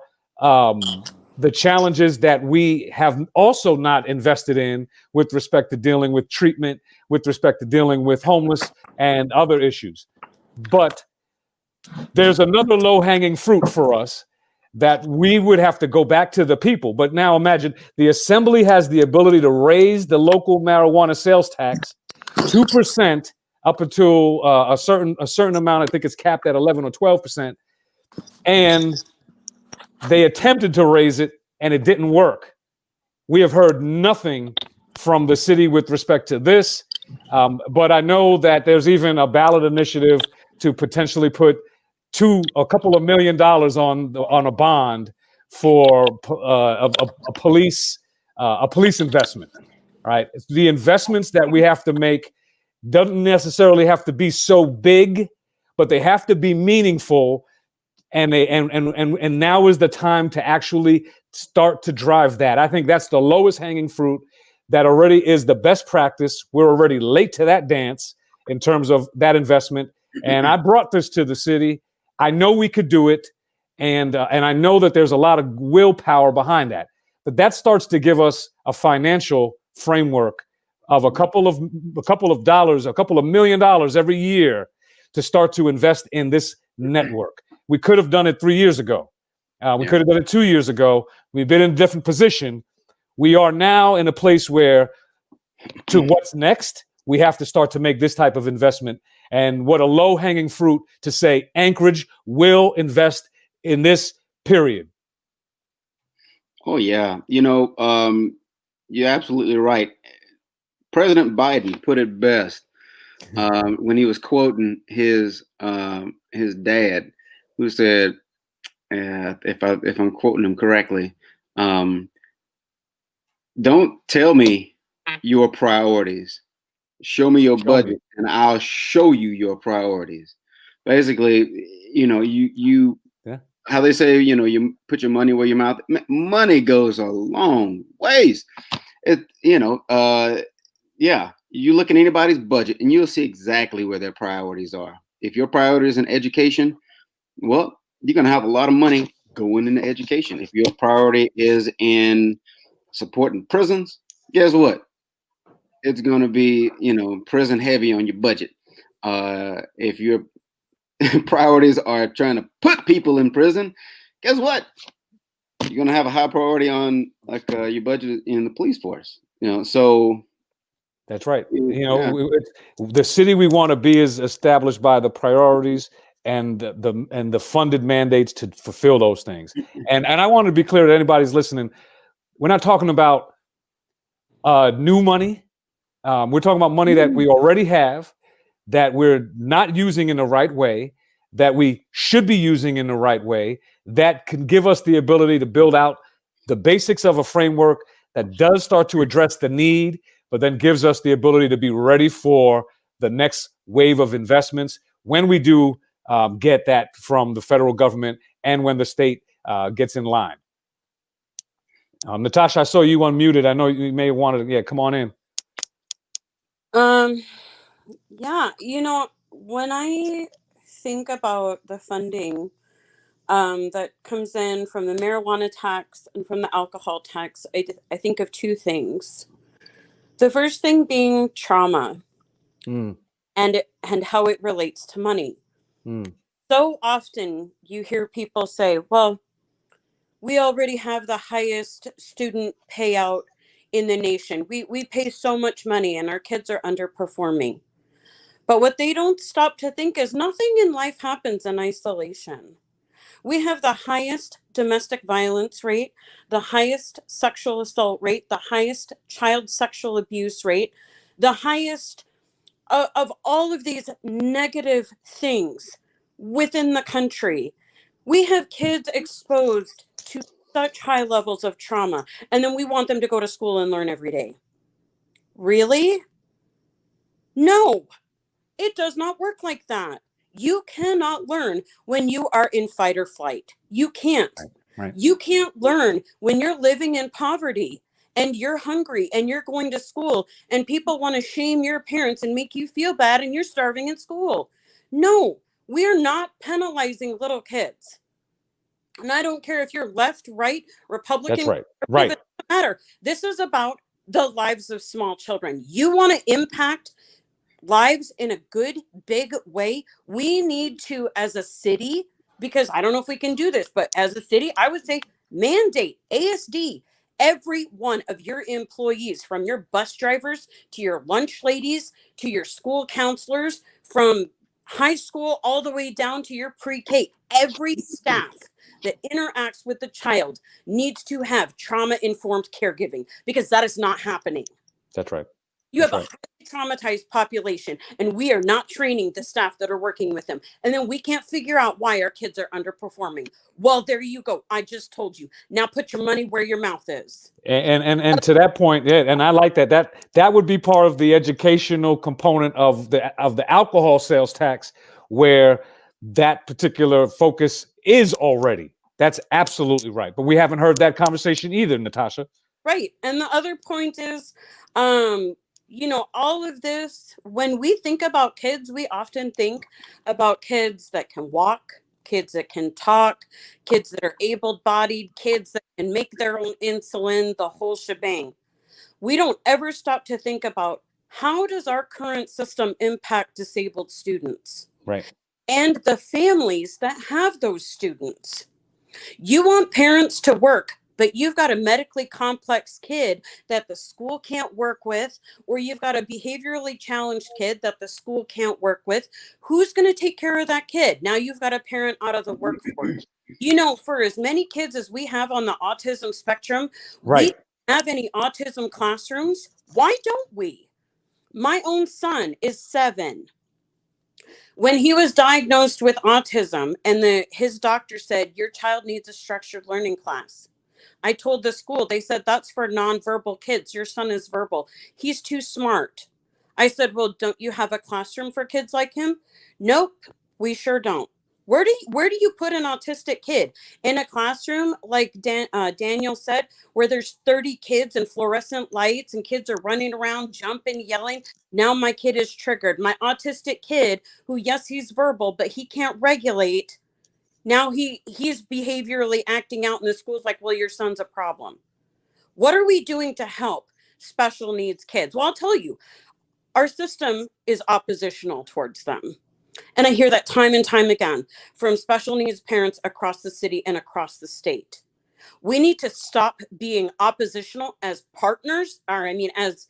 the challenges that we have also not invested in with respect to dealing with treatment, with respect to dealing with homeless and other issues. But there's another low-hanging fruit for us that we would have to go back to the people. But now imagine the assembly has the ability to raise the local marijuana sales tax 2% up until a certain amount. I think it's capped at 11 or 12%. And they attempted to raise it, and it didn't work. We have heard nothing from the city with respect to this, but I know that there's even a ballot initiative to potentially put a couple of $1 million on a bond for a police investment. Right? The investments that we have to make doesn't necessarily have to be so big, but they have to be meaningful. And now is the time to actually start to drive that. I think that's the lowest hanging fruit. That already is the best practice. We're already late to that dance in terms of that investment. And I brought this to the city. I know we could do it, and I know that there's a lot of willpower behind that. But that starts to give us a financial framework of a couple of dollars, a couple of $1 million every year to start to invest in this network. We could have done it 3 years ago. We could have done it 2 years ago. We've been in a different position. We are now in a place where, to what's next, we have to start to make this type of investment. And what a low-hanging fruit to say Anchorage will invest in this period. Oh, yeah. You're absolutely right. President Biden put it best when he was quoting his dad, who said, if I'm quoting him correctly, don't tell me your priorities. Show me your budget, and I'll show you your priorities. Basically, you how they say, you put your money where your mouth. Money goes a long ways. You look at anybody's budget, and you'll see exactly where their priorities are. If your priority is in education, well, you're gonna have a lot of money going into education. If your priority is in supporting prisons, guess what? It's going to be, prison heavy on your budget. If your priorities are trying to put people in prison, guess what? you're going to have a high priority on like your budget in the police force. So that's right. yeah. The city we want to be is established by the priorities and the funded mandates to fulfill those things. And I want to be clear to anybody who's listening, we're not talking about new money. We're talking about money that we already have, that we're not using in the right way, that we should be using in the right way, that can give us the ability to build out the basics of a framework that does start to address the need, but then gives us the ability to be ready for the next wave of investments when we do get that from the federal government and when the state gets in line. Natasha, I saw you unmuted. I know you may have wanted to, come on in. Yeah, when I think about the funding that comes in from the marijuana tax and from the alcohol tax, I think of two things. The first thing being trauma and how it relates to money. So often you hear people say, well, we already have the highest student payout in the nation. We pay so much money and our kids are underperforming. But what they don't stop to think is nothing in life happens in isolation. We have the highest domestic violence rate, the highest sexual assault rate, the highest child sexual abuse rate, the highest of all of these negative things within the country. We have kids exposed to such high levels of trauma, and then we want them to go to school and learn every day. Really? No. It does not work like that. You cannot learn when you are in fight or flight. You can't. Right. You can't learn when you're living in poverty and you're hungry and you're going to school and people want to shame your parents and make you feel bad and you're starving in school. No, we are not penalizing little kids. And I don't care if you're left, right, Republican. That's right. Right. It doesn't matter. This is about the lives of small children. You want to impact lives in a good, big way. We need to, as a city, because I don't know if we can do this, but as a city, I would say mandate ASD every one of your employees, from your bus drivers to your lunch ladies to your school counselors, from high school all the way down to your pre-K. Every staff that interacts with the child needs to have trauma-informed caregiving, because that is not happening. That's right. You have a highly traumatized population, and we are not training the staff that are working with them. And then we can't figure out why our kids are underperforming. Well, there you go. I just told you. Now put your money where your mouth is. And to that point, and I like that. That would be part of the educational component of the alcohol sales tax, where that particular focus is already. That's absolutely right. But we haven't heard that conversation either, Natasha. Right. And the other point is, all of this, when we think about kids, we often think about kids that can walk, kids that can talk, kids that are able-bodied, kids that can make their own insulin, the whole shebang. We don't ever stop to think about, how does our current system impact disabled students? Right. And the families that have those students. You want parents to work, but you've got a medically complex kid that the school can't work with, or you've got a behaviorally challenged kid that the school can't work with. Who's going to take care of that kid? Now you've got a parent out of the workforce. For as many kids as we have on the autism spectrum, right, we don't have any autism classrooms. Why don't we? My own son is 7. When he was diagnosed with autism and his doctor said, your child needs a structured learning class, I told the school, they said, that's for nonverbal kids. Your son is verbal. He's too smart. I said, well, don't you have a classroom for kids like him? Nope, we sure don't. Where do you put an autistic kid? In a classroom, like Daniel said, where there's 30 kids and fluorescent lights and kids are running around, jumping, yelling. Now my kid is triggered. My autistic kid, who, yes, he's verbal, but he can't regulate. Now he's behaviorally acting out in the schools like, well, your son's a problem. What are we doing to help special needs kids? Well, I'll tell you, our system is oppositional towards them. And I hear that time and time again from special needs parents across the city and across the state. We need to stop being oppositional as partners, or as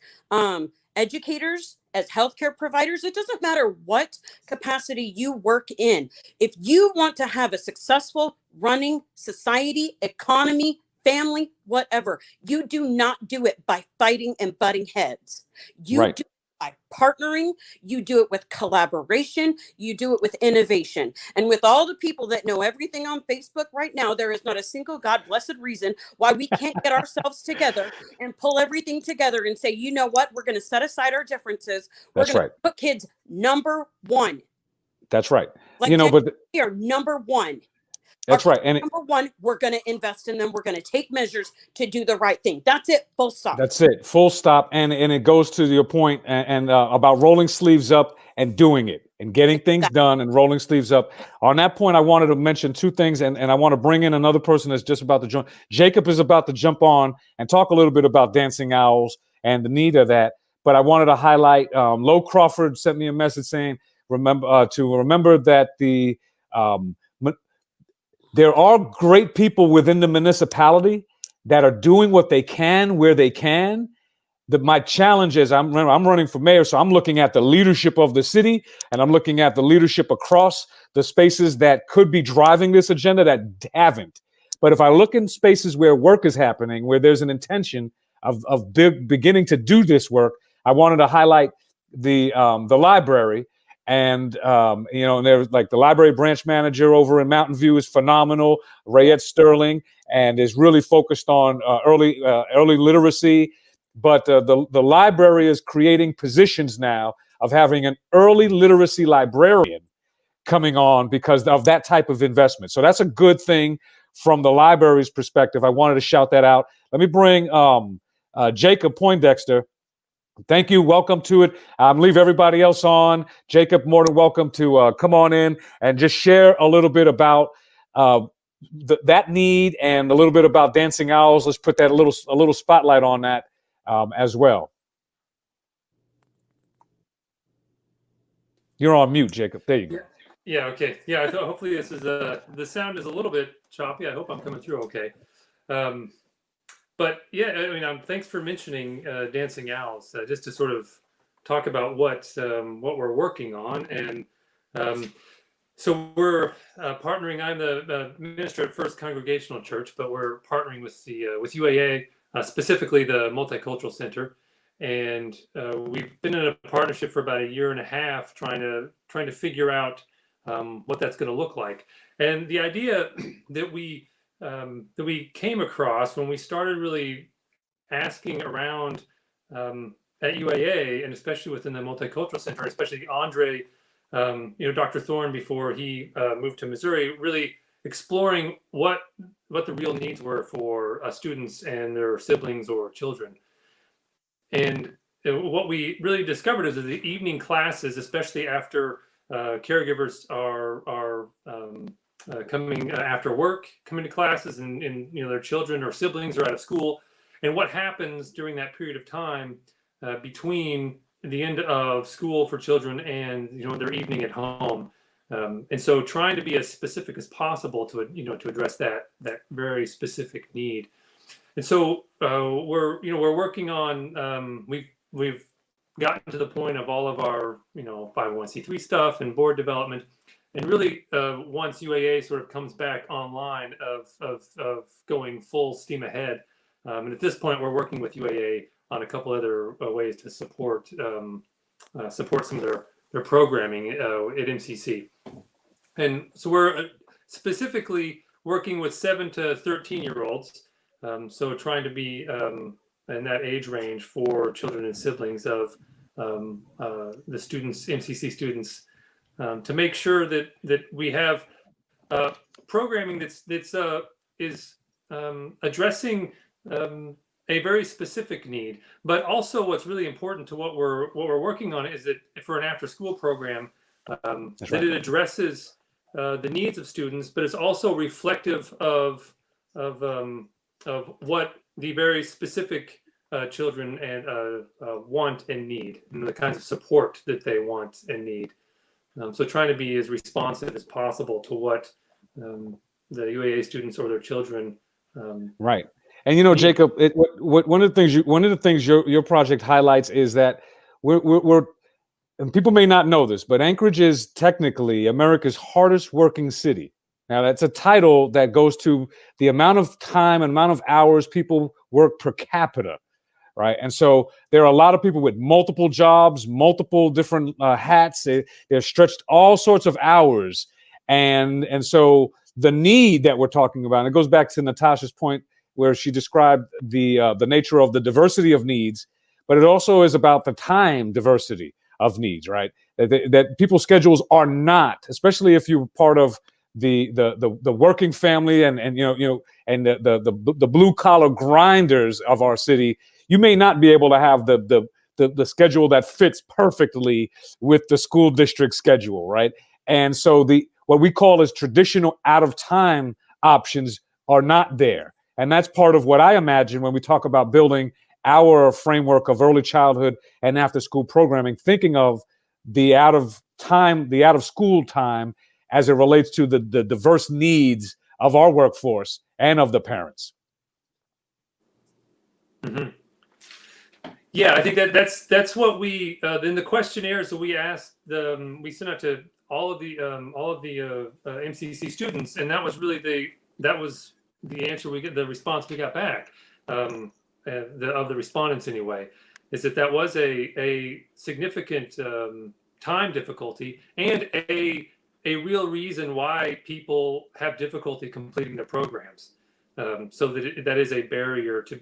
educators, as healthcare providers. It doesn't matter what capacity you work in. If you want to have a successful running society, economy, family, whatever, you do not do it by fighting and butting heads. You Right. do it by partnering, you do it with collaboration, you do it with innovation. And with all the people that know everything on Facebook right now, there is not a single God blessed reason why we can't get ourselves together and pull everything together and say, you know what, we're going to set aside our differences. We're That's going right. to put kids number one. That's right. Like, You know, but we are number one. that's right. And Number one, we're going to invest in them. We're going to take measures to do the right thing. That's it. Full stop. that's it. Full stop. And it goes to your point and about rolling sleeves up and doing it and getting things done and rolling sleeves up. On that point, I wanted to mention two things, and I want to bring in another person that's just about to join. Jacob is about to jump on and talk a little bit about Dancing Owls and the need of that. But I wanted to highlight, Lo Crawford sent me a message saying, remember that there are great people within the municipality that are doing what they can where they can. My challenge is I'm running for mayor, so I'm looking at the leadership of the city, and I'm looking at the leadership across the spaces that could be driving this agenda that haven't. But if I look in spaces where work is happening, where there's an intention of beginning to do this work, I wanted to highlight the library. And and there's like the library branch manager over in Mountain View is phenomenal, Rayette Sterling, and is really focused on early literacy. But the library is creating positions now of having an early literacy librarian coming on because of that type of investment. So that's a good thing from the library's perspective. I wanted to shout that out. Let me bring Jacob Poindexter. Thank you. Welcome to it. Leave everybody else on. Jacob, more than welcome to come on in and just share a little bit about that need and a little bit about Dancing Owls. Let's put that a little spotlight on that as well. You're on mute, Jacob. There you go. Yeah. Okay. Yeah. I thought hopefully this is the sound is a little bit choppy. I hope I'm coming through okay. But yeah, thanks for mentioning Dancing Owls, just to sort of talk about what we're working on. And so we're partnering. I'm the minister at First Congregational Church, but we're partnering with with UAA, specifically the Multicultural Center. And we've been in a partnership for about 1.5 years, trying to figure out what that's going to look like. And the idea that we came across when we started really asking around at UAA, and especially within the Multicultural Center, especially Andre, Dr. Thorne, before he moved to Missouri, really exploring what the real needs were for students and their siblings or children. And what we really discovered is that the evening classes, especially after caregivers are coming after work, coming to classes, and their children or siblings are out of school, and what happens during that period of time between the end of school for children and their evening at home, and so trying to be as specific as possible to address that very specific need. And so we're working on we've gotten to the point of all of our 501c3 stuff and board development. And really, once UAA sort of comes back online of going full steam ahead, and at this point, we're working with UAA on a couple other ways to support some of their programming at MCC. And so we're specifically working with 7 to 13-year-olds, so trying to be in that age range for children and siblings of the students, MCC students. To make sure that we have programming that's addressing a very specific need, but also what's really important to what we're working on is that for an after-school program, that it addresses the needs of students, but it's also reflective of what the very specific children and want and need, and the kinds of support that they want and need. So trying to be as responsive as possible to what the UAA students or their children Right. And you know, need. Jacob, one of the things your project highlights is that we're and people may not know this, but Anchorage is technically America's hardest working city. Now, that's a title that goes to the amount of time and amount of hours people work per capita, right? And so there are a lot of people with multiple jobs, multiple different hats. They're stretched all sorts of hours, and so the need that we're talking about, and it goes back to Natasha's point where she described the nature of the diversity of needs, but it also is about the time diversity of needs, right? That people's schedules are not, especially if you're part of the working family and and the blue collar grinders of our city. You may not be able to have the schedule that fits perfectly with the school district schedule, right? And so what we call as traditional out of time options are not there. And that's part of what I imagine when we talk about building our framework of early childhood and after school programming, thinking of the out of school time as it relates to the diverse needs of our workforce and of the parents. Mm-hmm. Yeah, I think that's what we in the questionnaires that we asked, we sent out to all of the MCC students, and that was really the answer we get, the response we got back of the respondents anyway, is that was a significant time difficulty and a real reason why people have difficulty completing their programs. So that is a barrier to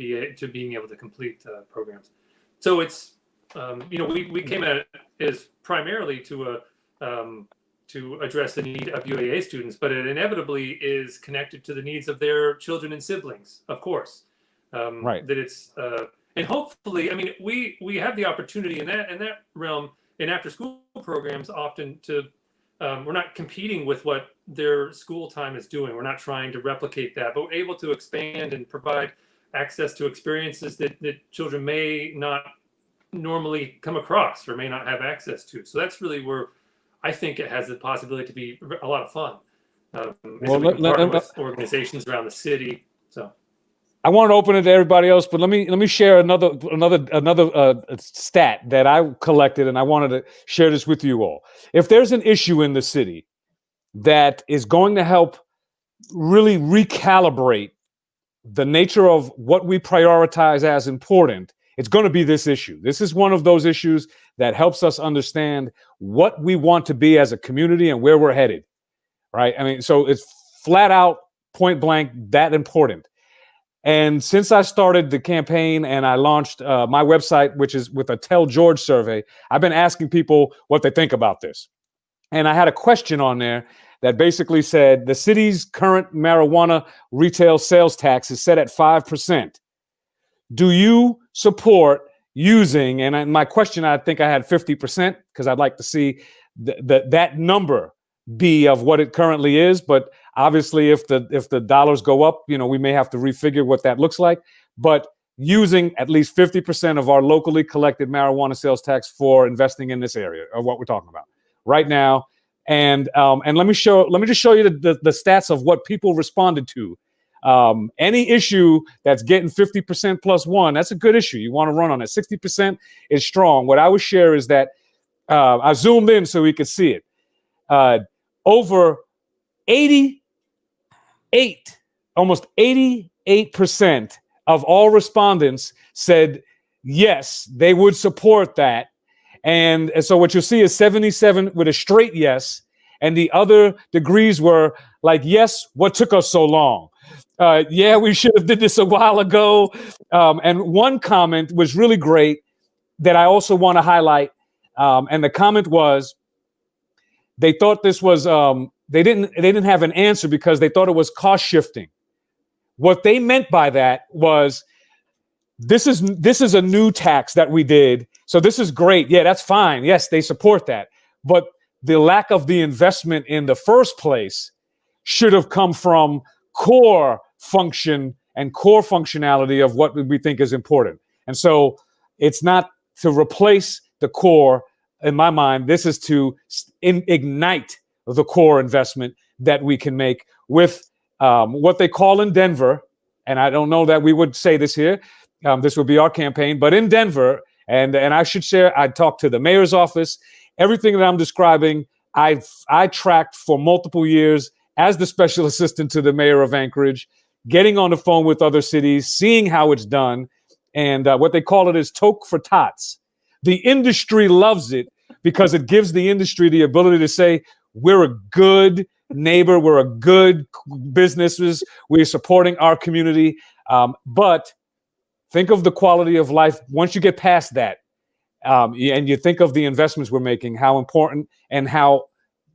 being able to complete programs. So it's we came at it as primarily to address the need of UAA students, but it inevitably is connected to the needs of their children and siblings, of course. Right. That it's and hopefully, I mean, we have the opportunity in that realm in after school programs often to we're not competing with what their school time is doing. We're not trying to replicate that, but we're able to expand and provide access to experiences that children may not normally come across or may not have access to. So that's really where I think it has the possibility to be a lot of fun. Well, we can partner with organizations around the city. So I want to open it to everybody else, but let me share another stat that I collected, and I wanted to share this with you all. If there's an issue in the city that is going to help really recalibrate the nature of what we prioritize as important, it's going to be this issue. This is one of those issues that helps us understand what we want to be as a community and where we're headed, right? I mean, so it's flat out, point blank, that important. And since I started the campaign and I launched my website, which is with a Tell George survey, I've been asking people what they think about this. And I had a question on there that basically said the city's current marijuana retail sales tax is set at 5%. Do you support using, and my question, I think I had 50%, because I'd like to see that number be of what it currently is. But obviously, if the dollars go up, we may have to refigure what that looks like. But using at least 50% of our locally collected marijuana sales tax for investing in this area of what we're talking about right now. And let me just show you the stats of what people responded to. Any issue that's getting 50% plus one, that's a good issue. You want to run on it. 60% is strong. What I would share is that I zoomed in so we could see it. Over 88% of all respondents said yes, they would support that. And so what you'll see is 77 with a straight yes. And the other degrees were like, yes, what took us so long? Yeah, we should have did this a while ago. And one comment was really great that I also want to highlight. And the comment was, they thought this was, they didn't have an answer because they thought it was cost shifting. What they meant by that was, this is a new tax that we did. So this is great. Yeah, that's fine. Yes, they support that. But the lack of the investment in the first place should have come from core function and core functionality of what we think is important. And so it's not to replace the core. In my mind, this is to ignite the core investment that we can make with what they call in Denver and I don't know that we would say this here, this would be our campaign, but in Denver, and I should share, I talked to the mayor's office. Everything that I'm describing, I tracked for multiple years as the special assistant to the mayor of Anchorage, getting on the phone with other cities, seeing how it's done. And what they call it is toke for tots. The industry loves it because it gives the industry the ability to say, we're a good neighbor, we're a good businesses, we're supporting our community. But think of the quality of life once you get past that. And you think of the investments we're making, how important and how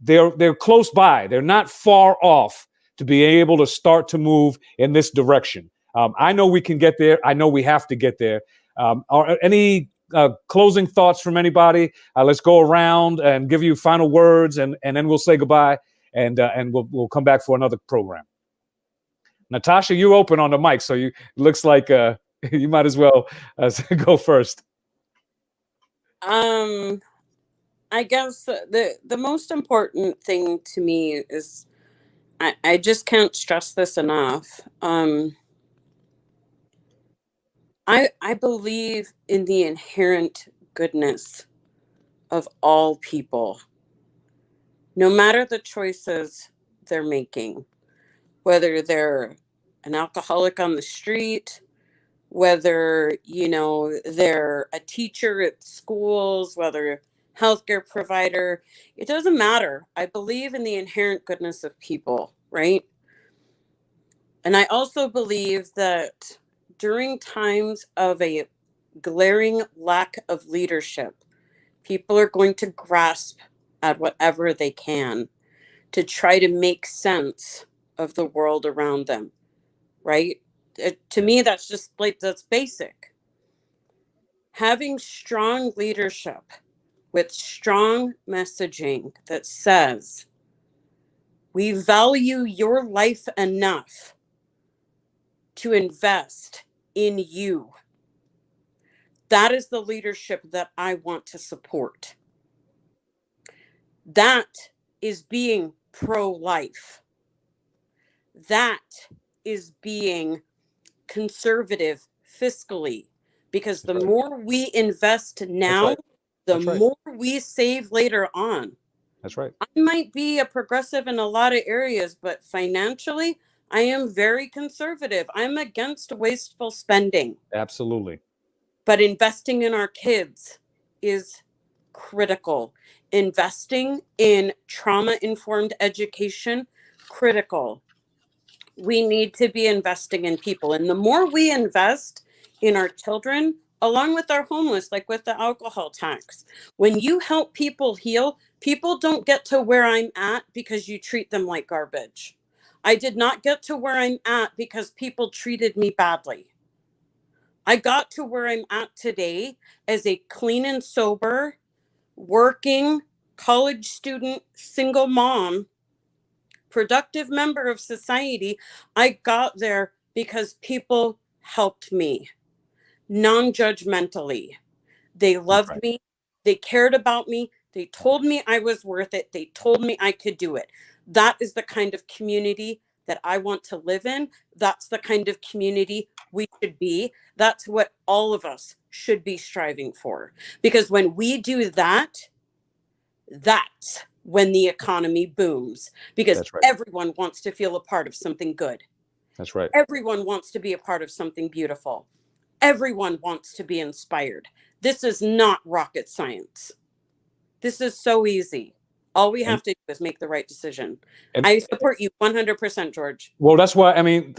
they're close by. They're not far off to be able to start to move in this direction. I know we can get there. I know we have to get there. Are any closing thoughts from anybody? Let's go around and give you final words, and then we'll say goodbye, and we'll come back for another program. Natasha, you open on the mic, so you looks like you might as well go first. I guess the most important thing to me is I just can't stress this enough. I believe in the inherent goodness of all people, no matter the choices they're making, whether they're an alcoholic on the street, whether, you know, they're a teacher at schools, whether healthcare provider, it doesn't matter. I believe in the inherent goodness of people, right? And I also believe that during times of a glaring lack of leadership, people are going to grasp at whatever they can to try to make sense of the world around them, right? To me, that's just like, that's basic. Having strong leadership with strong messaging that says, we value your life enough to invest in you. That is the leadership that I want to support. That is being pro-life. That is being conservative fiscally, because the more we invest now, the more we save later on. That's right. I might be a progressive in a lot of areas, but financially, I am very conservative. I'm against wasteful spending. Absolutely. But investing in our kids is critical. Investing in trauma-informed education, critical. We need to be investing in people. And the more we invest in our children, along with our homeless, like with the alcohol tax, when you help people heal, people don't get to where I'm at because you treat them like garbage. I did not get to where I'm at because people treated me badly. I got to where I'm at today as a clean and sober, working college student, single mom, productive member of society. I got there because people helped me non-judgmentally. They loved me. They cared about me. They told me I was worth it. They told me I could do it. That is the kind of community that I want to live in. That's the kind of community we should be. That's what all of us should be striving for. Because when we do that, that's when the economy booms. Because everyone wants to feel a part of something good. That's right. Everyone wants to be a part of something beautiful. Everyone wants to be inspired. This is not rocket science. This is so easy. All we have to do is make the right decision. And I support you 100%, George. Well, that's why, I mean,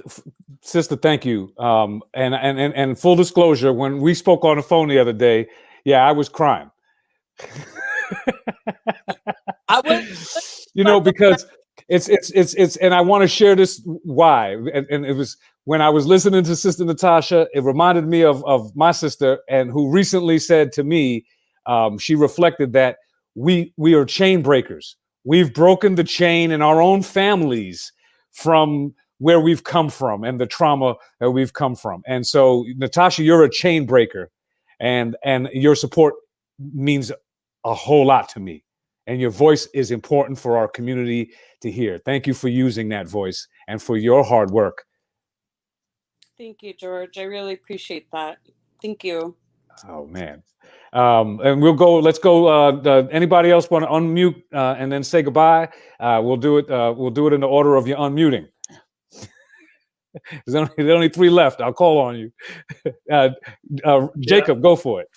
sister, thank you. And full disclosure, when we spoke on the phone the other day, yeah, I was crying. I was, you know, because it's, and I want to share this why. And it was when I was listening to Sister Natasha, it reminded me of my sister, and who recently said to me, she reflected that we are chain breakers. We've broken the chain in our own families from where we've come from and the trauma that we've come from. And so, Natasha, you're a chain breaker, and your support means a whole lot to me. And your voice is important for our community to hear. Thank you for using that voice and for your hard work. Thank you, George. I really appreciate that. Thank you. Oh man. And let's go. Anybody else want to unmute and then say goodbye? We'll do it in the order of your unmuting. There's only 3 left. I'll call on you. Jacob, go for it.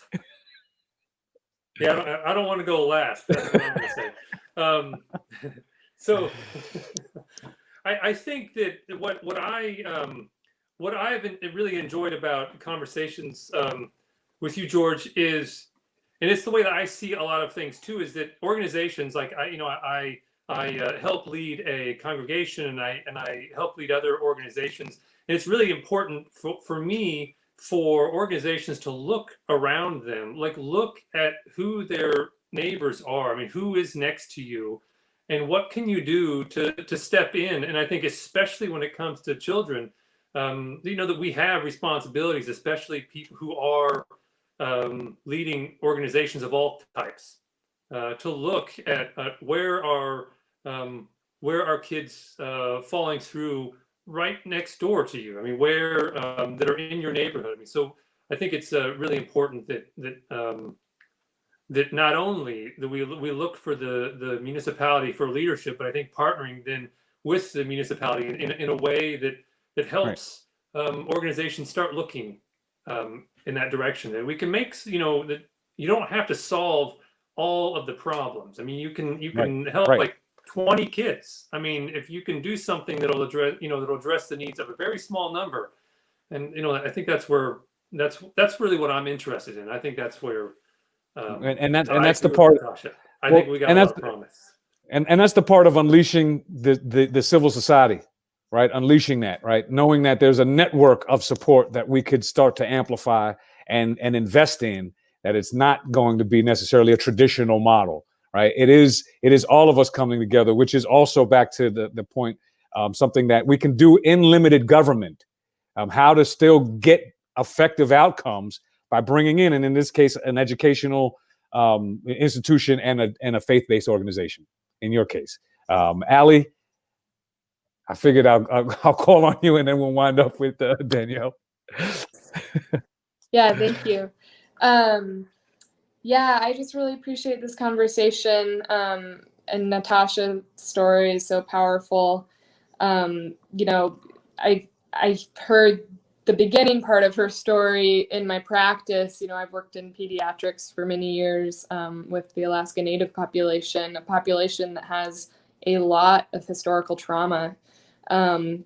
Yeah, I don't want to go last. That's what I'm going to say. So I think that what I've really enjoyed about conversations with you, George, is, and it's the way that I see a lot of things too, is that organizations like I help lead a congregation, and I help lead other organizations, and it's really important for me for organizations to look around them, like look at who their neighbors are. I mean, who is next to you, and what can you do to step in? And I think especially when it comes to children, that we have responsibilities, especially people who are leading organizations of all types, to look at where are kids falling through right next door to you. I mean, where that are in your neighborhood. I mean, so I think it's really important that not only that we look for the municipality for leadership, but I think partnering then with the municipality in a way that helps organizations start looking in that direction. And we can make, that you don't have to solve all of the problems. I mean, you can help like 20 kids. I mean, if you can do something that'll address the needs of a very small number, and I think that's really what I'm interested in. I think that's where that's the part. I think we got a lot of promise. And that's the part of unleashing the civil society, right? Unleashing that, right? Knowing that there's a network of support that we could start to amplify and invest in, that it's not going to be necessarily a traditional model, right? It is all of us coming together, which is also back to the point, something that we can do in limited government, how to still get effective outcomes by bringing in, and in this case, an educational institution and a faith-based organization. In your case, Allie, I figured I'll call on you, and then we'll wind up with Danielle. Yeah, thank you. Yeah, I just really appreciate this conversation. And Natasha's story is so powerful. I heard the beginning part of her story in my practice. I've worked in pediatrics for many years with the Alaska Native population, a population that has a lot of historical trauma. And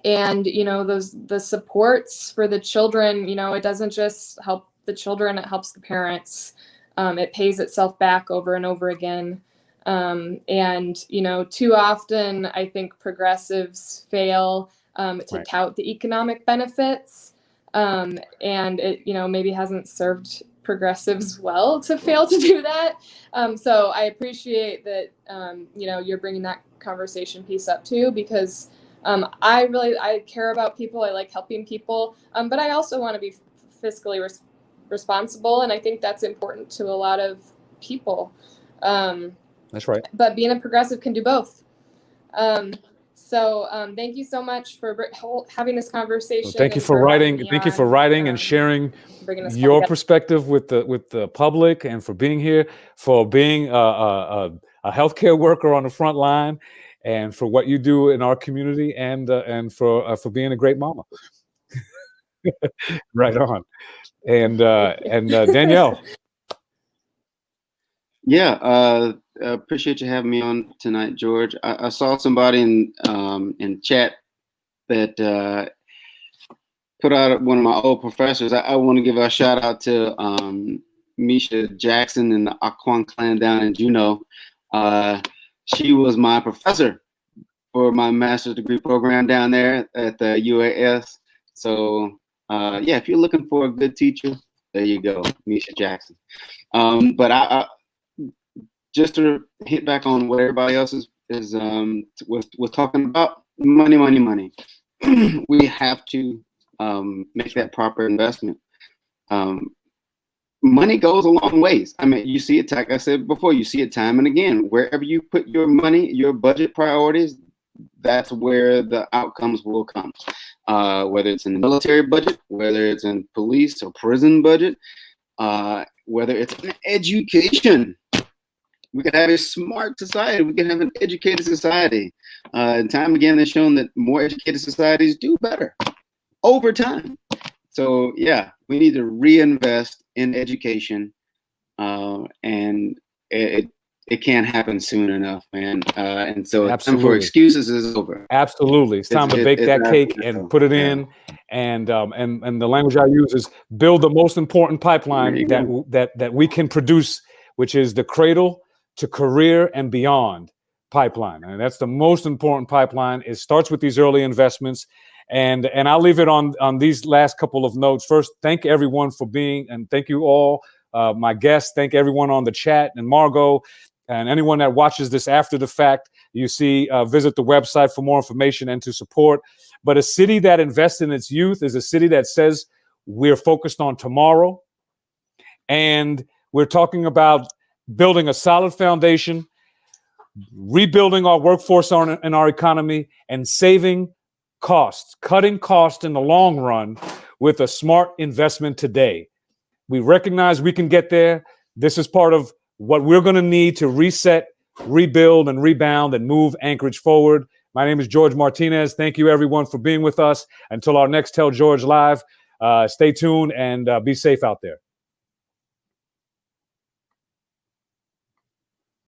the supports for the children, it doesn't just help the children, it helps the parents. It pays itself back over and over again. Too often I think progressives fail to tout the economic benefits. And it, maybe hasn't served progressives well to fail to do that. So I appreciate that, you're bringing that conversation piece up too, because I care about people. I like helping people, but I also want to be fiscally responsible, and I think that's important to a lot of people. That's right. But being a progressive can do both. So thank you so much for having this conversation. Well, thank you for writing. Thank you for writing and sharing your perspective with the public, and for being here, for being a healthcare worker on the front line, and for what you do in our community, and for being a great mama. Right on. And Danielle. Yeah, appreciate you having me on tonight, George. I saw somebody in chat that put out one of my old professors. I want to give a shout out to Misha Jackson and the Aquan clan down in Juneau. She was my professor for my master's degree program down there at the UAS. So yeah, if you're looking for a good teacher, there you go, Misha Jackson. But I just to hit back on what everybody else was talking about, money. We have to make that proper investment. Money goes a long ways. I mean, you see it, like I said before, you see it time and again. Wherever you put your money, your budget priorities, that's where the outcomes will come. Whether it's in the military budget, whether it's in police or prison budget, whether it's in education. We could have a smart society. We can have an educated society. And time again has shown that more educated societies do better over time. So yeah, we need to reinvest in education, and it can't happen soon enough, man. And so time for excuses is over. Absolutely, it's time to bake that cake and put it in. And the language I use is build the most important pipeline that we can produce, which is the cradle to career and beyond pipeline. And that's the most important pipeline. It starts with these early investments. And I'll leave it on these last couple of notes. First, thank everyone for being, and thank you all, my guests. Thank everyone on the chat, and Margot, and anyone that watches this after the fact. You see, visit the website for more information and to support. But a city that invests in its youth is a city that says we're focused on tomorrow. And we're talking about building a solid foundation, rebuilding our workforce in our economy, and saving costs, cutting costs in the long run with a smart investment today. We recognize we can get there. This is part of what we're going to need to reset, rebuild, and rebound and move Anchorage forward. My name is George Martinez. Thank you, everyone, for being with us. Until our next Tell George Live, stay tuned and be safe out there.